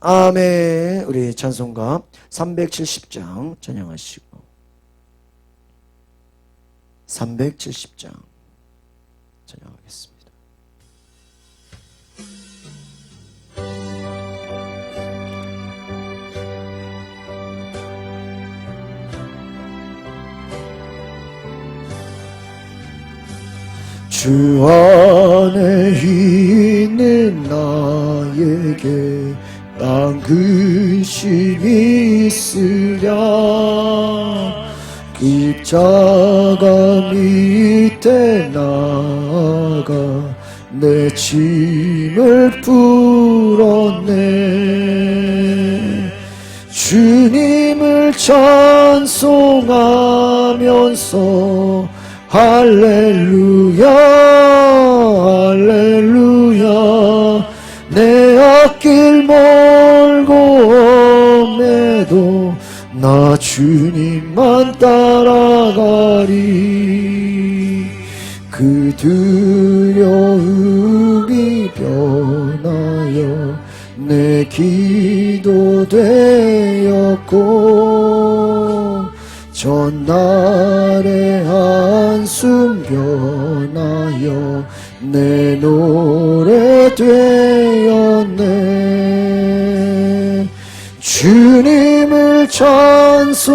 아멘. 우리 찬송가 370장 찬양하시고 370장 찬양하겠습니다. 주 안에 있는 나에게 난 근심이 있으랴. 십자가 밑에 나가 내 짐을 풀었네. 주님을 찬송하면서 할렐루야 할렐루야. 내 앞길 멀고 험해도 나 주님만 따라가리. 그 두려움이 변하여 내 기도 되었고 전날의 한숨 변하여 내 노래 되었네. 주님을 찬송하면서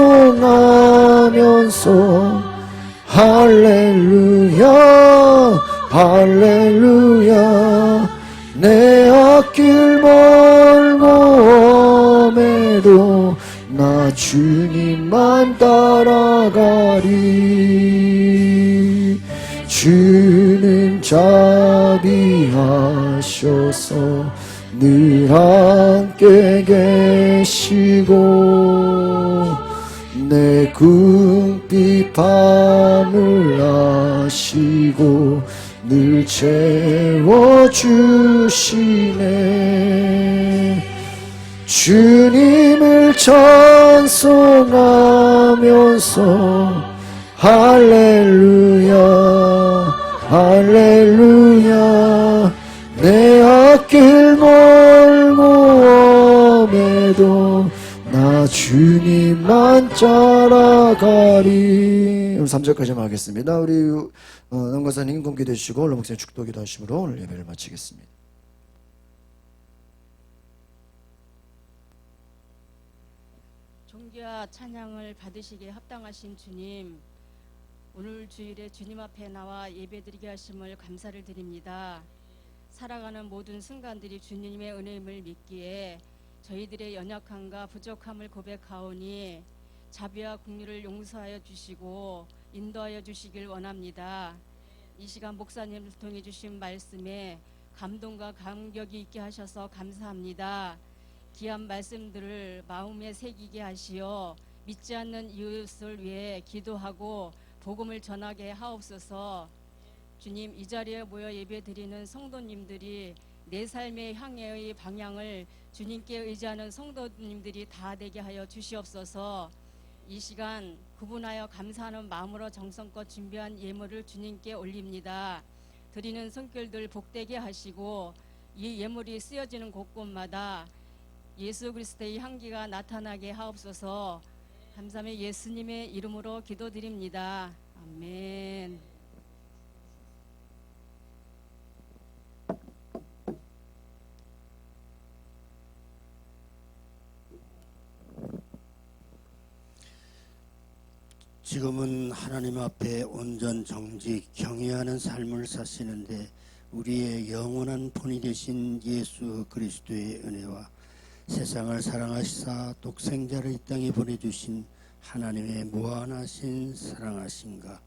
할렐루야 할렐루야. 내 앞길 멀고 험해도 나 주님만 따라가리. 주는 자비하셔서 늘 함께 계시고 내 궁핍 밤을 아시고 늘 채워주시네. 주님을 찬송하면서 할렐루야 할렐루야. 내 앞길 멀고 험해도 나 주님만 따라가리. 오늘 3절까지만 하겠습니다. 우리 남과사님 공기도 해주시고 올라 목사님 축도기도 하심으로 오늘 예배를 마치겠습니다. 존귀와 찬양을 받으시기에 합당하신 주님, 오늘 주일에 주님 앞에 나와 예배드리게 하심을 감사를 드립니다. 살아가는 모든 순간들이 주님의 은혜임을 믿기에 저희들의 연약함과 부족함을 고백하오니 자비와 긍휼을 용서하여 주시고 인도하여 주시길 원합니다. 이 시간 목사님을 통해 주신 말씀에 감동과 감격이 있게 하셔서 감사합니다. 귀한 말씀들을 마음에 새기게 하시어 믿지 않는 이웃을 위해 기도하고 복음을 전하게 하옵소서. 주님, 이 자리에 모여 예배드리는 성도님들이 내 삶의 향해의 방향을 주님께 의지하는 성도님들이 다 되게 하여 주시옵소서. 이 시간 구분하여 감사하는 마음으로 정성껏 준비한 예물을 주님께 올립니다. 드리는 손길들 복되게 하시고 이 예물이 쓰여지는 곳곳마다 예수 그리스도의 향기가 나타나게 하옵소서. 감사하며 예수님의 이름으로 기도드립니다. 아멘. 지금은 하나님 앞에 온전 정직 경외하는 삶을 사시는데 우리의 영원한 본이 되신 예수 그리스도의 은혜와 세상을 사랑하시사 독생자를 이 땅에 보내주신 하나님의 무한하신 사랑하심과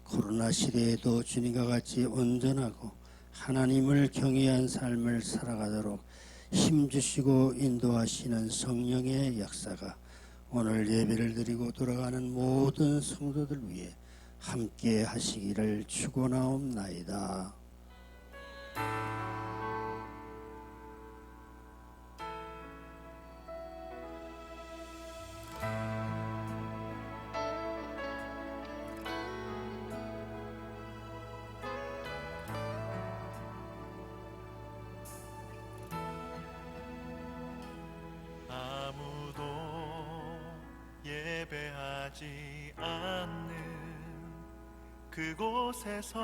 코로나 시대에도 주님과 같이 온전하고 하나님을 경외한 삶을 살아가도록 힘주시고 인도하시는 성령의 역사가 오늘 예배를 드리고 돌아가는 모든 성도들 위해 함께 하시기를 축원하옵나이다. 하지 않는 그곳에서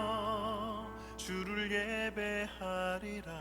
주를 예배하리라.